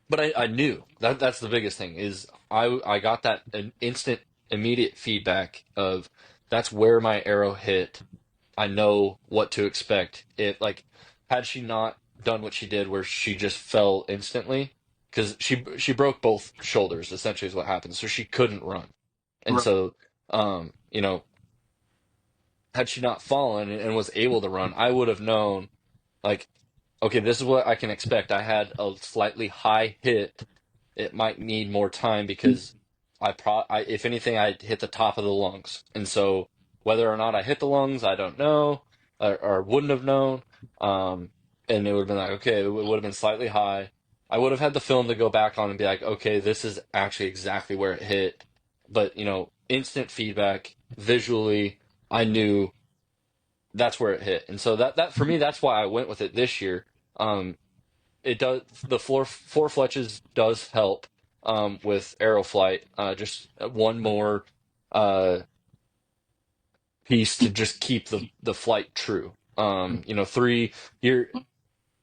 but I knew that that's the biggest thing is I got that an instant immediate feedback of that's where my arrow hit. I know what to expect. It like had she not done what she did where she just fell instantly because she broke both shoulders essentially is what happened. So she couldn't run. And Right. so had she not fallen and was able to run, I would have known like okay, this is what I can expect. I had a slightly high hit. It might need more time because if anything, I hit the top of the lungs. And so whether or not I hit the lungs, I don't know, or wouldn't have known. Um, and it would have been like, okay, it would have been slightly high. I would have had the film to go back on and be like, okay, this is actually exactly where it hit. But, instant feedback visually, I knew that's where it hit. And so that for me, that's why I went with it this year. Um, it does the four fletches does help with arrow flight. Just one more uh, piece to just keep the flight true. Three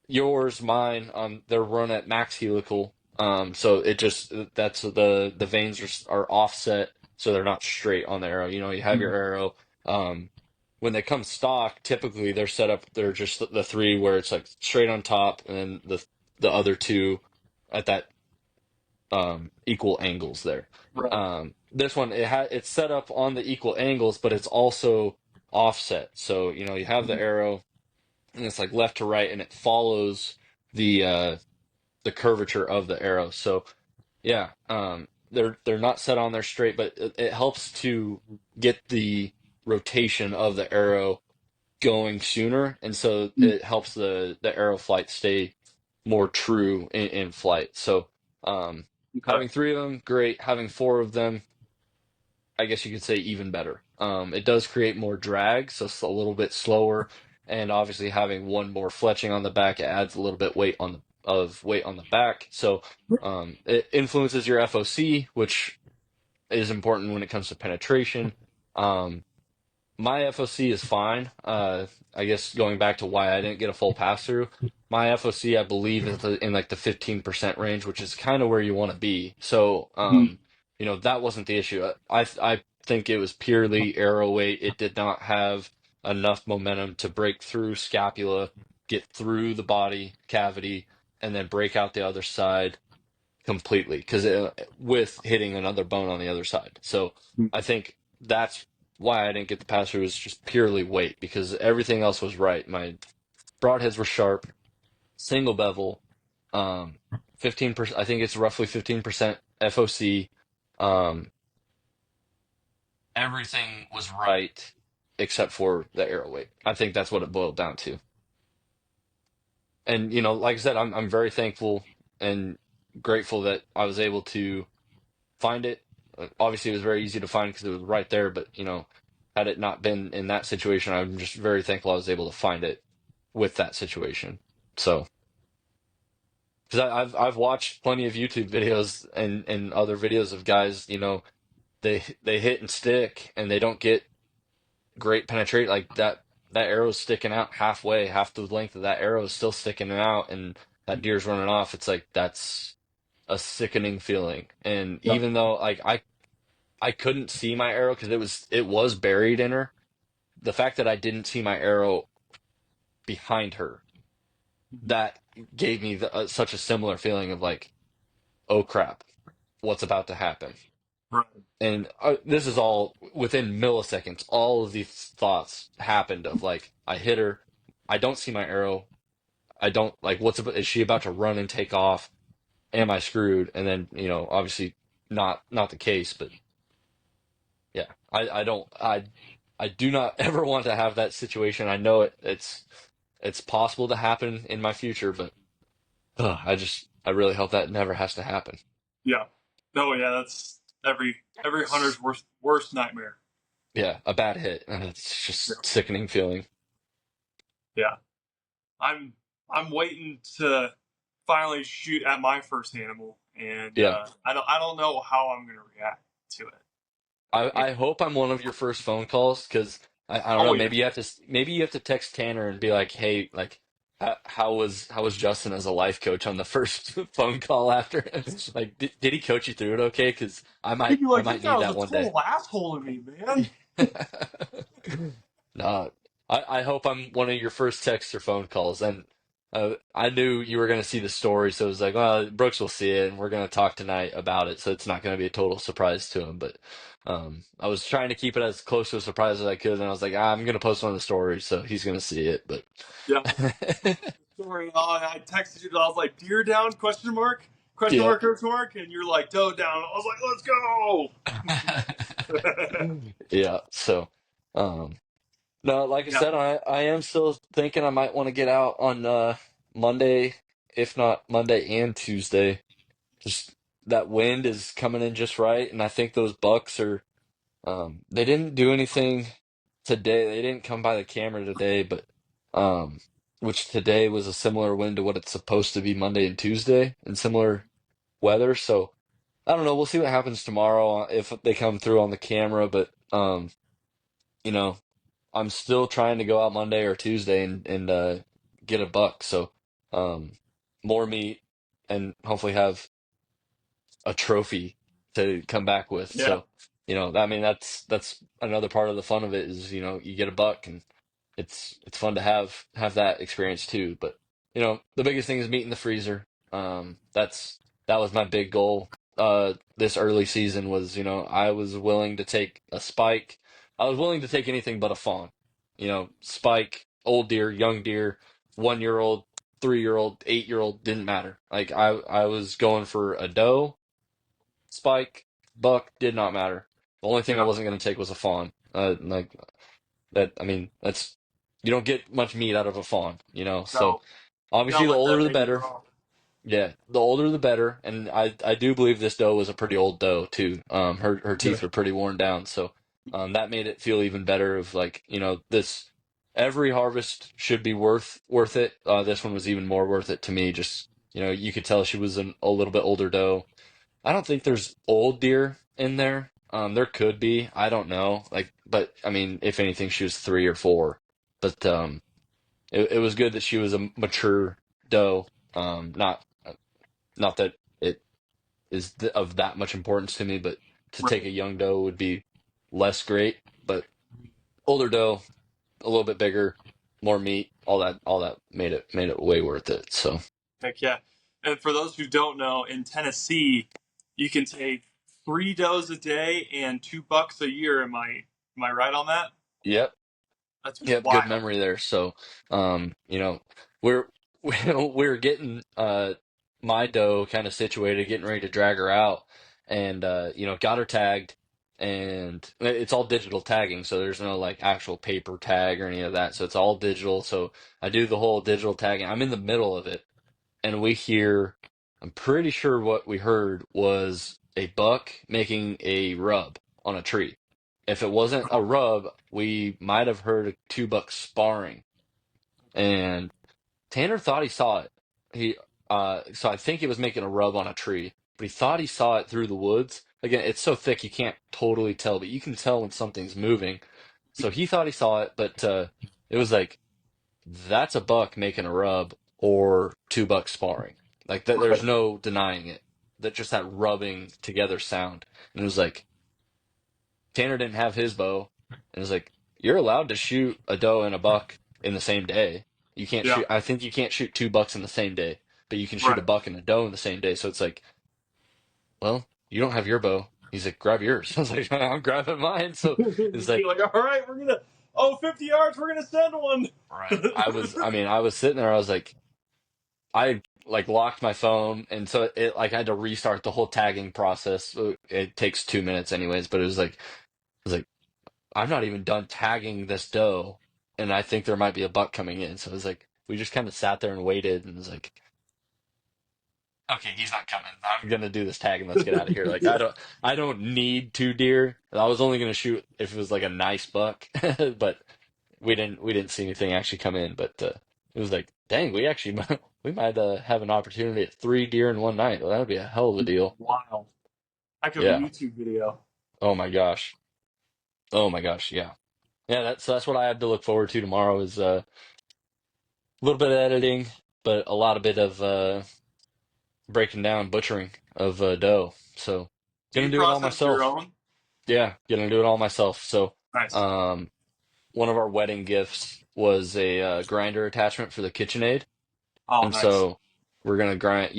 yours, mine, they're run at max helical. So it just that's the vanes are offset, so they're not straight on the arrow. You have your arrow. When they come stock, typically they're set up. They're just the three where it's like straight on top, and then the other two at that equal angles there. Right. This one it's set up on the equal angles, but it's also offset. So you have the arrow and it's like left to right, and it follows the curvature of the arrow. So yeah, they're not set on there straight, but it helps to get the rotation of the arrow going sooner, and so it helps the arrow flight stay more true in flight. So Okay. having three of them, great. Having four of them, I guess you could say even better. It does create more drag, so it's a little bit slower, and obviously having one more fletching on the back, it adds a little bit weight on the back. So it influences your FOC, which is important when it comes to penetration. Um, my FOC is fine. I guess going back to why I didn't get a full pass through, my FOC I believe is in like the 15% range, which is kind of where you want to be. So, that wasn't the issue. I think it was purely arrow weight. It did not have enough momentum to break through scapula, get through the body cavity, and then break out the other side completely because with hitting another bone on the other side. So I think that's why I didn't get the pass through was just purely weight because everything else was right. My broadheads were sharp, single bevel, 15%. I think it's roughly 15% FOC. Um, everything was right except for the arrow weight. I think that's what it boiled down to. And like I said, I'm very thankful and grateful that I was able to find it. Obviously, it was very easy to find because it was right there. But had it not been in that situation, I'm just very thankful I was able to find it with that situation. So, because I've watched plenty of YouTube videos and other videos of guys, they hit and stick and they don't get great penetrate like that. That arrow's sticking out halfway, half the length of that arrow is still sticking out, and that deer's running off. It's like that's a sickening feeling. And Yep. even though like I couldn't see my arrow because it was buried in her. The fact that I didn't see my arrow behind her, that gave me such a similar feeling of like, oh crap, what's about to happen? Right. And this is all within milliseconds. All of these thoughts happened of like, I hit her, I don't see my arrow, I don't like, is she about to run and take off? Am I screwed? And then obviously not the case, but yeah, I do not ever want to have that situation. I know it's possible to happen in my future, but I really hope that never has to happen. Yeah. Oh yeah, that's every hunter's worst nightmare. Yeah, a bad hit, and it's Yeah. just sickening feeling. Yeah. I'm I'm waiting to finally shoot at my first animal, and Yeah. I don't know how I'm gonna react to it. Yeah. I hope I'm one of your first phone calls because I don't know, Oh yeah. maybe you have to text Tanner and be like, hey, like how was Justin as a life coach on the first phone call after? Like did he coach you through it okay? Because He'd be I like, "This might guy need was that a one day. total asshole to me, man." No, I hope I'm one of your first text or phone calls. And I knew you were going to see the story, so it was like, well, Brooks will see it, and we're going to talk tonight about it, so it's not going to be a total surprise to him. But I was trying to keep it as close to a surprise as I could, and I was like, I'm going to post on the story, so he's going to see it. But Yeah. Sorry, I texted you. I was like, "Deer down?" Question mark? Question yeah. mark? Question mark? And you're like, "Doe down." I was like, "Let's go." Yeah. So, um, no, like I Yeah. said, I am still thinking I might want to get out on Monday, if not Monday and Tuesday. Just that wind is coming in just right, and I think those bucks are. They didn't do anything today. They didn't come by the camera today, but um, which today was a similar wind to what it's supposed to be Monday and Tuesday, and similar weather. So I don't know. We'll see what happens tomorrow if they come through on the camera, but you know. I'm still trying to go out Monday or Tuesday and get a buck. So um, more meat and hopefully have a trophy to come back with. Yeah. So I mean that's another part of the fun of it is you get a buck and it's fun to have that experience too. But the biggest thing is meat in the freezer. That was my big goal this early season was I was willing to take a spike. I was willing to take anything but a fawn. Spike, old deer, young deer, 1 year old, 3 year old, 8 year old, didn't matter. Like I was going for a doe, spike, buck, did not matter. The only thing I Yeah. wasn't going to take was a fawn. Like that, I mean, that's you don't get much meat out of a fawn, So No. obviously, Don't the let older that the make you better. wrong. Yeah, the older the better, and I do believe this doe was a pretty old doe too. Her Yeah. teeth were pretty worn down, so that made it feel even better. Of like, this every harvest should be worth it. This one was even more worth it to me. Just you could tell she was a little bit older doe. I don't think there's old deer in there. There could be. I don't know. Like, but I mean, if anything, she was 3 or 4. But it was good that she was a mature doe. Not that it is of that much importance to me, but to take Right. a young doe would be less great. But older doe, a little bit bigger, more meat, all that made it way worth it. So, Heck yeah. And for those who don't know, in Tennessee, you can take 3 does a day and 2 bucks a year. Am I right on that? yep. That's Yep, good wild. memory there. So, we're we're getting my doe kind of situated, getting ready to drag her out, and got her tagged, and it's all digital tagging, so there's no like actual paper tag or any of that. So it's all digital. So I do the whole digital tagging. I'm in the middle of it, and we hear. I'm pretty sure what we heard was a buck making a rub on a tree. If it wasn't a rub, we might have heard 2 bucks sparring. And Tanner thought he saw it. He so I think he was making a rub on a tree, but he thought he saw it through the woods. Again, it's so thick you can't totally tell, but you can tell when something's moving. So he thought he saw it, but it was like that's a buck making a rub or 2 bucks sparring. Like that, there's Right. no denying it. That just that rubbing together sound, and it was like Tanner didn't have his bow, and it's like you're allowed to shoot a doe and a buck in the same day. You can't Yeah. shoot. I think you can't shoot 2 bucks in the same day, but you can shoot a Right. buck and a doe in the same day. So it's like, well, you don't have your bow. He's like, grab yours. I was like, I'm grabbing mine. So it's You're like, like, all right, we're gonna. Oh, 50 yards. We're gonna send one. right. I mean, I was sitting there. I was like, I like locked my phone, and so it like I had to restart the whole tagging process. It takes 2 minutes anyways, but it was like I'm not even done tagging this doe, and I think there might be a buck coming in. So it was like we just kind of sat there and waited, and it was like okay, he's not coming. I'm gonna do this tag and let's get out of here. Like I don't need two deer. I was only gonna shoot if it was like a nice buck, but we didn't see anything actually come in. But it was like, dang, we actually we might have an opportunity at three deer in one night. Well, that would be a hell of a deal. Wow. I could have a Yeah. YouTube video. Oh my gosh. Oh my gosh. Yeah. Yeah. That's what I have to look forward to tomorrow is a little bit of editing, but a lot of bit of breaking down butchering of dough. So Do gonna you do it all process your myself. own? Yeah, gonna do it all myself. So Nice. um, one of our wedding gifts was a grinder attachment for the KitchenAid, Oh, and nice. so we're gonna grind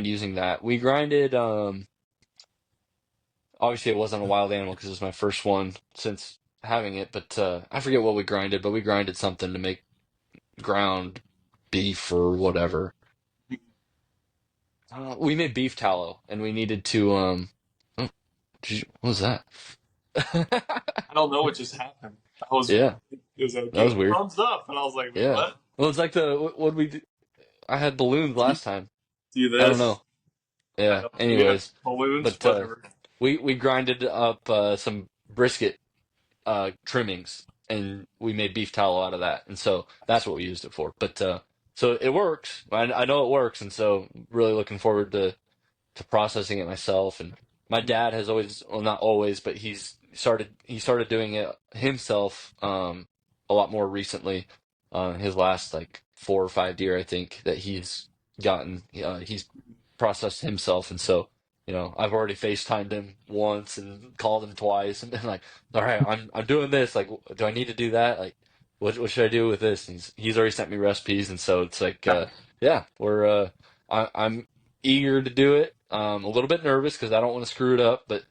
using that. We grinded. Obviously, it wasn't a wild animal because it was my first one since having it, but I forget what we grinded, but we grinded something to make ground beef or whatever. We made beef tallow, and we needed to oh, what was that? I don't know what just happened. I was, Yeah, it was like, that give was it a weird. thumbs up. And I was like, wait, Yeah. what? Well, it's like the what we do. I had balloons Do you last time. do I don't this? know. I Yeah. don't know. Yeah. Anyways, Balloons? but Whatever. we grinded up some brisket trimmings and we made beef tallow out of that, and so that's what we used it for. But so it works. I know it works, and so really looking forward to processing it myself. And my dad has always, well, not always, but he started doing it himself a lot more recently. His last like 4 or 5 deer, I think, that he's gotten, he's processed himself. And so, I've already FaceTimed him once and called him twice and been like, all right, I'm doing this. Like, do I need to do that? Like, what should I do with this? And he's already sent me recipes, and so it's like, yeah, I'm eager to do it. A little bit nervous because I don't want to screw it up, but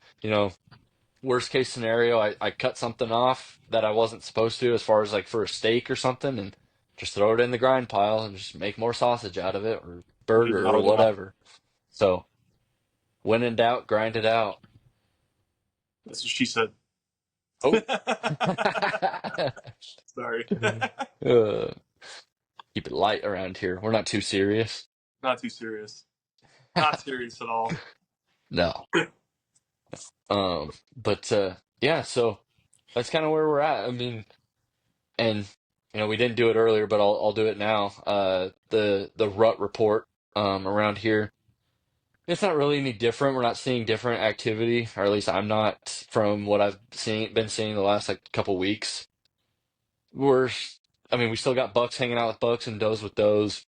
worst case scenario, I cut something off that I wasn't supposed to, as far as like for a steak or something, and just throw it in the grind pile and just make more sausage out of it or burger or Oh, yeah. whatever. So when in doubt, grind it out. That's what she said. Oh. Sorry. Uh, keep it light around here. We're not too serious. Not too serious. Not serious at all. No. But yeah, so that's kind of where we're at. I mean, and we didn't do it earlier, but I'll do it now. The rut report around here, it's not really any different. We're not seeing different activity, or at least I'm not, from what I've been seeing the last like couple weeks. We're, I mean, we still got bucks hanging out with bucks and does with does.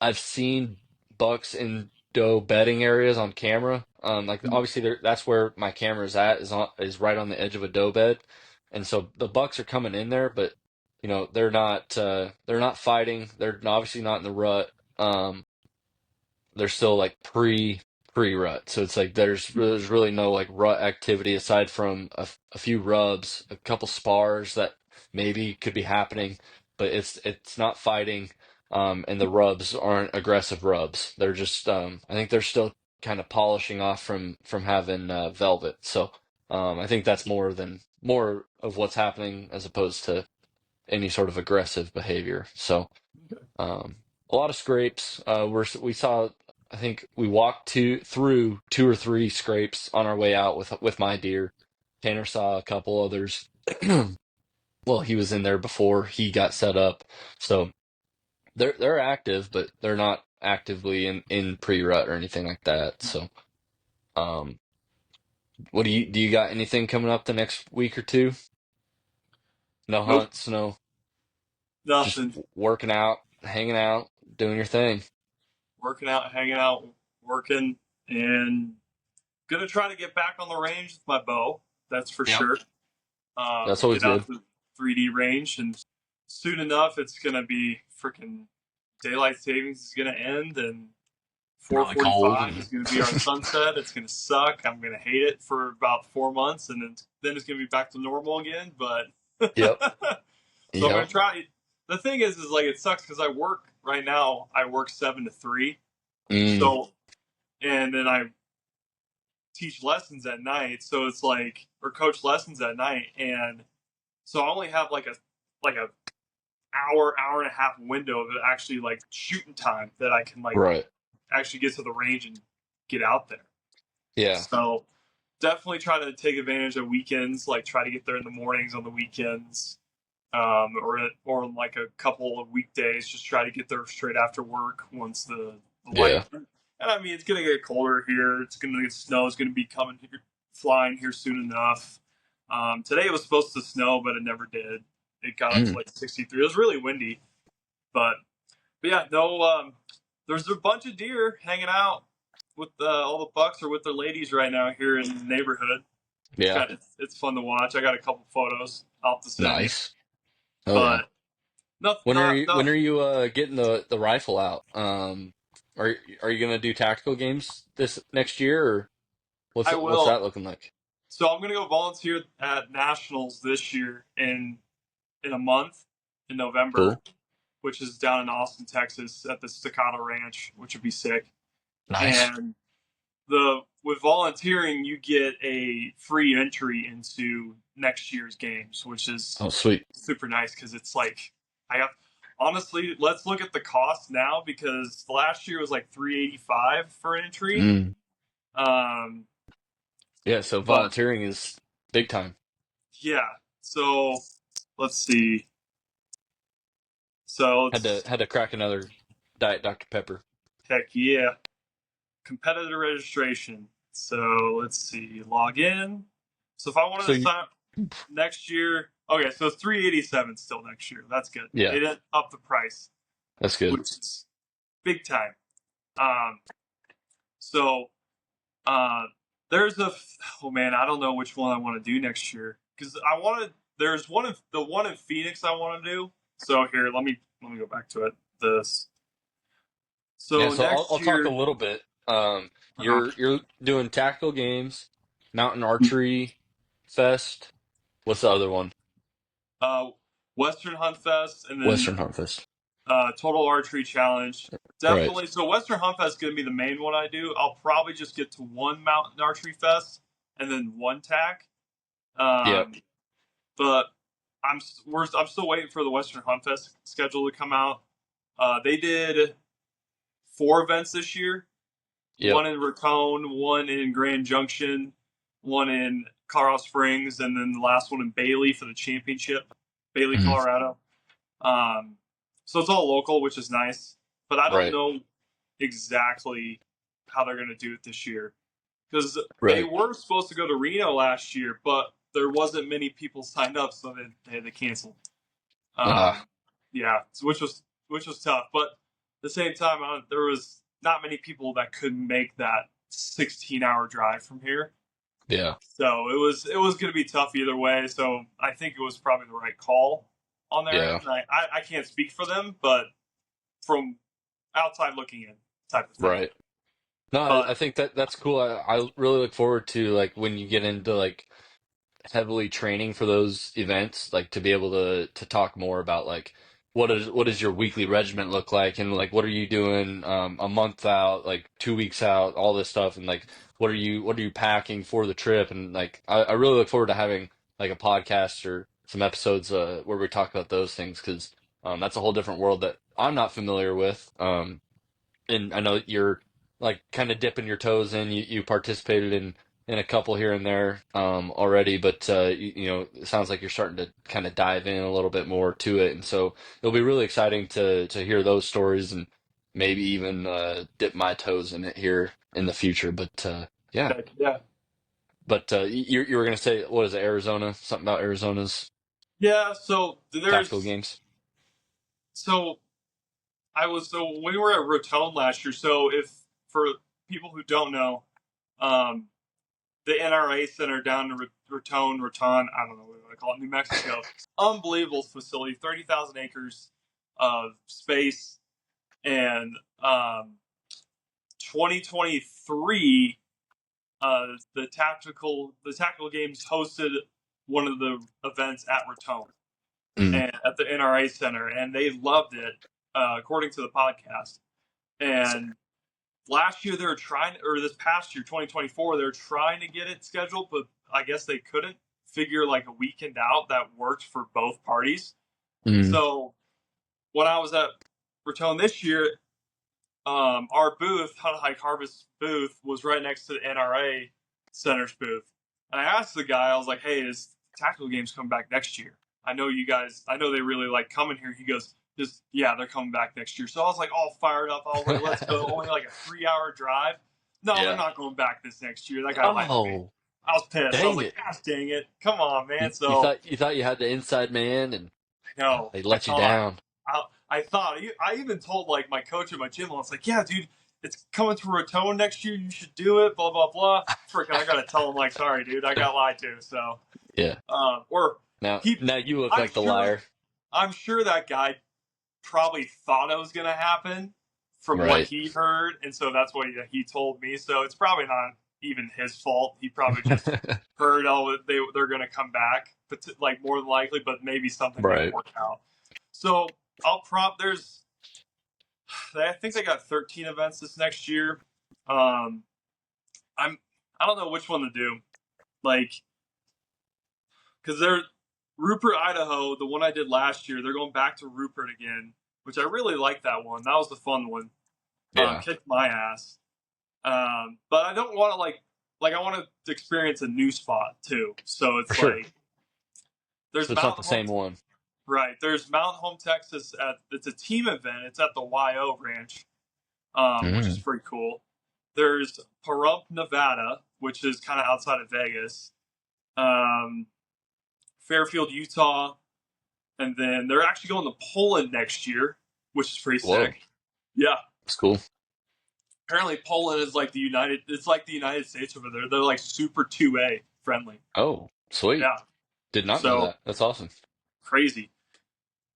I've seen bucks in doe bedding areas on camera. Like obviously that's where my camera is at, is right on the edge of a doe bed, and so the bucks are coming in there, but they're not fighting. They're obviously not in the rut. They're still like pre rut, so it's like there's really no like rut activity aside from a few rubs, a couple spars that maybe could be happening, but it's not fighting. And the rubs aren't aggressive rubs. They're just I think they're still kind of polishing off from having velvet. So I think that's more of what's happening as opposed to any sort of aggressive behavior. So a lot of scrapes. We saw. I think we walked through 2 or 3 scrapes on our way out with my deer. Tanner saw a couple others. Well, he was in there before he got set up, so they're active, but they're not actively in pre-rut or anything like that. So, um, what do you got anything coming up the next week or two? No Nope. hunts, no, just Nothing. working out, hanging out, doing your thing. Working out, hanging out, working, and gonna try to get back on the range with my bow. That's for Yep. sure. That's always Get out good. to the 3D range, and soon enough, it's gonna be freaking daylight savings is gonna end, and Really cold 4:45 is gonna be our sunset. It's gonna suck. I'm gonna hate it for about 4 months, and then it's gonna be back to normal again. But Yep. so I'm gonna Yep. try. The thing is like it sucks because I work right now. I work 7 to 3, Mm, so and then I teach lessons at night. So it's like or coach lessons at night, and so I only have like a hour and a half window of actually like shooting time that I can like right. actually get to the range and get out there. Yeah. So definitely try to take advantage of weekends, like try to get there in the mornings on the weekends, or like a couple of weekdays. Just try to get there straight after work once the light. Yeah. And I mean, it's gonna get colder here. It's gonna get snow is gonna be coming here, flying here soon enough. Today it was supposed to snow, but it never did. It got up to Mm. like 63. It was really windy, but yeah, no. There's a bunch of deer hanging out with all the bucks are with their ladies right now here in the neighborhood. Yeah. It's fun to watch. I got a couple photos I'll have to send you, Nice. Oh yeah. but no, When are not you no. getting the rifle out? Are you gonna do tactical games this next year, or I what's will. that looking like? So I'm gonna go volunteer at nationals this year in a month in November, Cool. which is down in Austin, Texas, at the Staccato Ranch, which would be sick. Nice. And the with volunteering, you get a free entry into next year's games, which is Oh, sweet. super nice because it's like I have honestly. Let's look at the cost now because last year was like 385 for entry. Mm. Um, Yeah. So but volunteering is big time. yeah, so let's see. So it's Had to crack another Diet Dr Pepper. heck yeah, competitor registration. So let's see, log in. So if I wanted So to you, sign up next year, okay, so it's 387 still next year. That's good. yeah, They didn't up the price, that's good. which is big time. Um, so uh, there's oh man, I don't know which one I want to do next year because I want to. There's the one in Phoenix I want to do. So here, let me go back to it. This. Yeah. So So I'll next talk a year, little bit. uh, You're doing tactical games, Mountain Archery Fest. What's the other one? uh, Western Hunt Fest, and then Western Hunt Fest. Total Archery Challenge. Right. Definitely. So Western Hunt Fest is going to be the main one I do. I'll probably just get to one Mountain Archery Fest and then one TAC. Yep. Um, but I'm still waiting for the Western Hunt Fest schedule to come out. They did 4 events this year. Yep. One in Raton, one in Grand Junction, one in Colorado Springs, and then the last one in Bailey for the championship, Bailey, Mhm. Colorado. Um, so it's all local, which is nice. But I don't Right. know exactly how they're going to do it this year because they Right. were supposed to go to Reno last year, but there wasn't many people signed up, so they had to cancel. Ah. Yeah, which was tough, but at the same time, there was not many people that could make that 16-hour drive from here. Yeah. So it was going to be tough either way. So I think it was probably the right call on their Yeah. end. I can't speak for them, but from outside looking in, type of thing. Right. No, I But think that's cool. I really look forward to like when you get into like heavily training for those events, like to be able to talk more about like what does your weekly regiment look like, and like what are you doing a month out, like 2 weeks out, all this stuff, and like what are you packing for the trip, and like I really look forward to having like a podcast or some episodes where we talk about those things because that's a whole different world that I'm not familiar with. And I know you're like kind of dipping your toes in. You participated in a couple here and there already, but you know, it sounds like you're starting to kind of dive in a little bit more to it, and so it'll be really exciting to hear those stories and maybe even dip my toes in it here in the future. But yeah, heck, yeah, but you were gonna say what is it, Arizona? Something about Arizona's yeah. So tactical there's games. so so when we were at Rotone last year. So if for people who don't know, um, the NRA Center down in Raton, I don't know what I call it, New Mexico. Unbelievable facility, 30,000 acres of space. And 2023, the tactical games hosted one of the events at Raton Mm, and at the NRA Center, and they loved it, according to the podcast. And last year they were trying, or this past year, 2024, they were trying to get it scheduled, but I guess they couldn't figure like a weekend out that worked for both parties. mm, So when I was at Raton this year, our booth, Hunt Hike Harvest booth, was right next to the NRA Center's booth. And I asked the guy, I was like, "Hey, is tactical games coming back next year? I know you guys. I know they really like coming here." He goes, "Just yeah, they're coming back next year." So I was like, all fired up. I was like, "Let's go!" Only like a 3 hour drive. No, they're Yeah. not going back this next year. That guy lied to me. Oh, I was pissed. I was dang like, it. "Gosh, dang it! Come on, man!" You So thought you had the inside man and no, they I let you thought. down. I thought. I even told like my coach at my gym. I was like, "Yeah, dude, it's coming to Raton next year. You should do it." Blah blah blah. Freaking, I gotta tell him like, "Sorry, dude, I got lied to." So, Yeah. or he, Now you look I'm like the sure, liar. I'm sure that guy probably thought it was gonna happen from what Right. he heard, and so that's what he told me. So it's probably not even his fault. He probably just heard, oh, they're gonna come back, but like more than likely, but maybe something didn't Right. work out. So I'll prop. I think they got 13 events this next year. Um, I don't know which one to do. Like, because they're Rupert, Idaho, the one I did last year. They're going back to Rupert again, which I really like that one. That was the fun one. Yeah. Kicked my ass. But I don't want to I want to experience a new spot too. So For it's sure. like there's So it's not the Mountain Home. same one. Right. There's Mountain Home, Texas. It's a team event. It's at the YO Ranch, which is Mm. pretty cool. There's Pahrump, Nevada, which is kind of outside of Vegas. Um, Fairfield, Utah, and then they're actually going to Poland next year, which is pretty Whoa. sick. Yeah. That's cool. Apparently, Poland is like the United. It's like the United States over there. They're like super 2A friendly. Oh, sweet. Yeah. Did not know So that. That's awesome. crazy.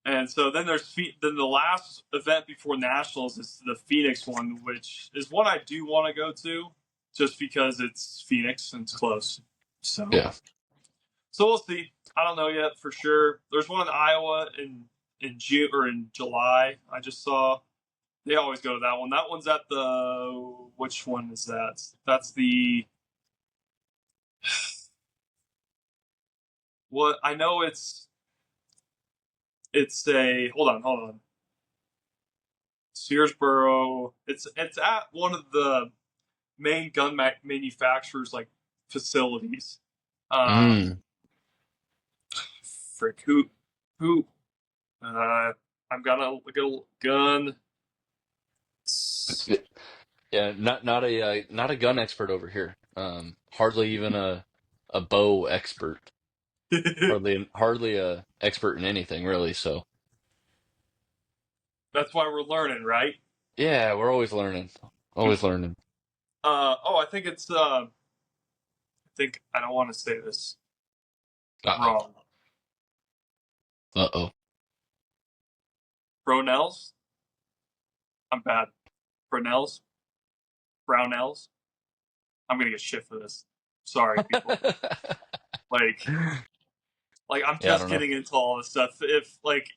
And so then then the last event before nationals is the Phoenix one, which is one I do want to go to, just because it's Phoenix and it's close. So Yeah. so we'll see. I don't know yet for sure. There's one in Iowa in June or in July. I just saw. They always go to that one. That one's at the which one is that? That's the what I know. It's a hold on. Searsboro. It's at one of the main gun manufacturers like facilities. Um, Mm. frick who I'm gonna look at a gun. Yeah, not a gun expert over here. Hardly even a bow expert. Hardly a expert in anything really. So That's why we're learning, right? yeah, we're always learning. Always learning. I think it's I think I don't want to say this Uh-oh. wrong. Uh-oh. Brownells. I'm bad. Brownells. Brownells. I'm gonna get shit for this. Sorry, people. Like, I'm Yeah, I just don't know. getting into all this stuff. If like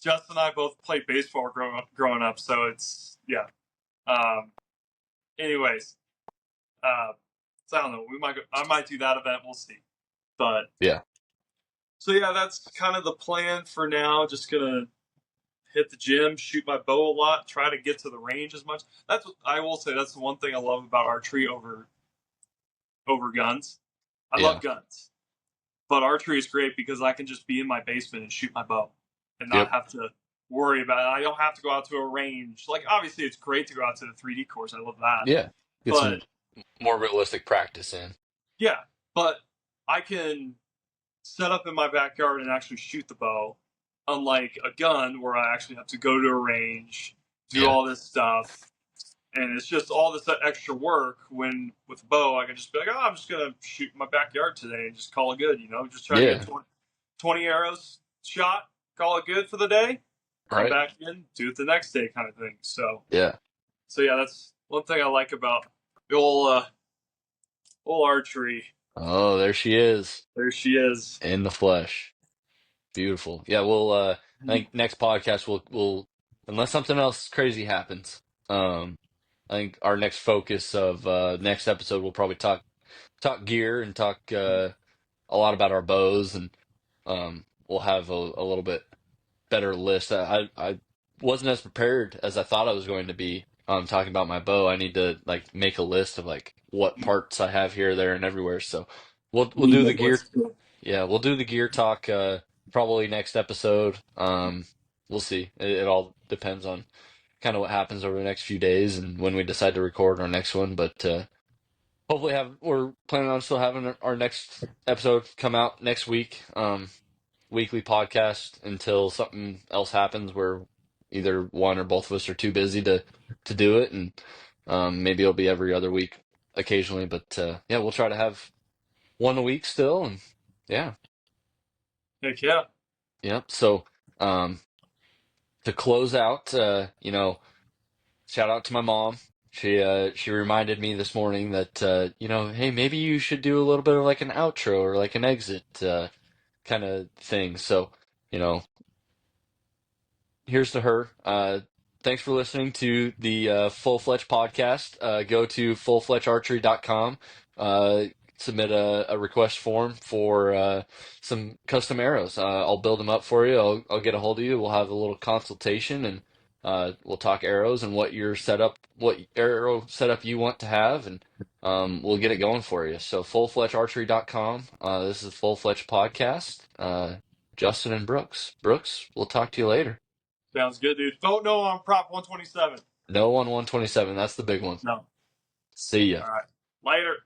Justin and I both played baseball growing up, so it's yeah. Um. Anyways, so I don't know. I might do that event. We'll see. But Yeah. so yeah, that's kind of the plan for now. Just gonna hit the gym, shoot my bow a lot, try to get to the range as much. I will say that's the one thing I love about archery over guns. I love Yeah. guns, but archery is great because I can just be in my basement and shoot my bow and not Yep. have to worry about it. I don't have to go out to a range. Like obviously, it's great to go out to the 3D course. I love that, Yeah. Get but some more realistic practice in. yeah, but I can set up in my backyard and actually shoot the bow, unlike a gun where I actually have to go to a range, do Yeah. all this stuff, and it's just all this extra work. When with a bow, I can just be like, oh, I'm just gonna shoot in my backyard today and just call it good. Just try to get Yeah. 20 arrows shot, call it good for the day, come Right. back in, do it the next day, kind of thing. Yeah. So yeah, that's one thing I like about the old archery. Oh, there she is There she is. in the flesh. Beautiful. Yeah, I think next podcast we'll unless something else crazy happens. I think our next focus of next episode we'll probably talk gear and talk a lot about our bows and we'll have a little bit better list. I wasn't as prepared as I thought I was going to be talking about my bow, I need to like make a list of like what parts I have here, there, and everywhere. So we'll Need do a the gear. list too. Yeah, we'll do the gear talk probably next episode. We'll see. It all depends on kind of what happens over the next few days and when we decide to record our next one. But hopefully have we're planning on still having our next episode come out next week. Weekly podcast until something else happens where either one or both of us are too busy to do it, and maybe it'll be every other week occasionally. But yeah, we'll try to have one a week still, and yeah, Heck yeah. yeah. So um, to close out, shout out to my mom. She reminded me this morning that hey, maybe you should do a little bit of like an outro or like an exit kind of thing. So you know, here's to her. Thanks for listening to the Full Fletch podcast. Go to fullfletcharchery.com. Submit a request form for some custom arrows. I'll build them up for you. I'll get a hold of you. We'll have a little consultation and we'll talk arrows and what arrow setup you want to have, and we'll get it going for you. So fullfletcharchery.com. This is the Full Fletch podcast. Justin and Brooks. Brooks, we'll talk to you later. Sounds good, dude. Vote no on Prop 127. No on 127. That's the big one. No. See ya. All right. Later.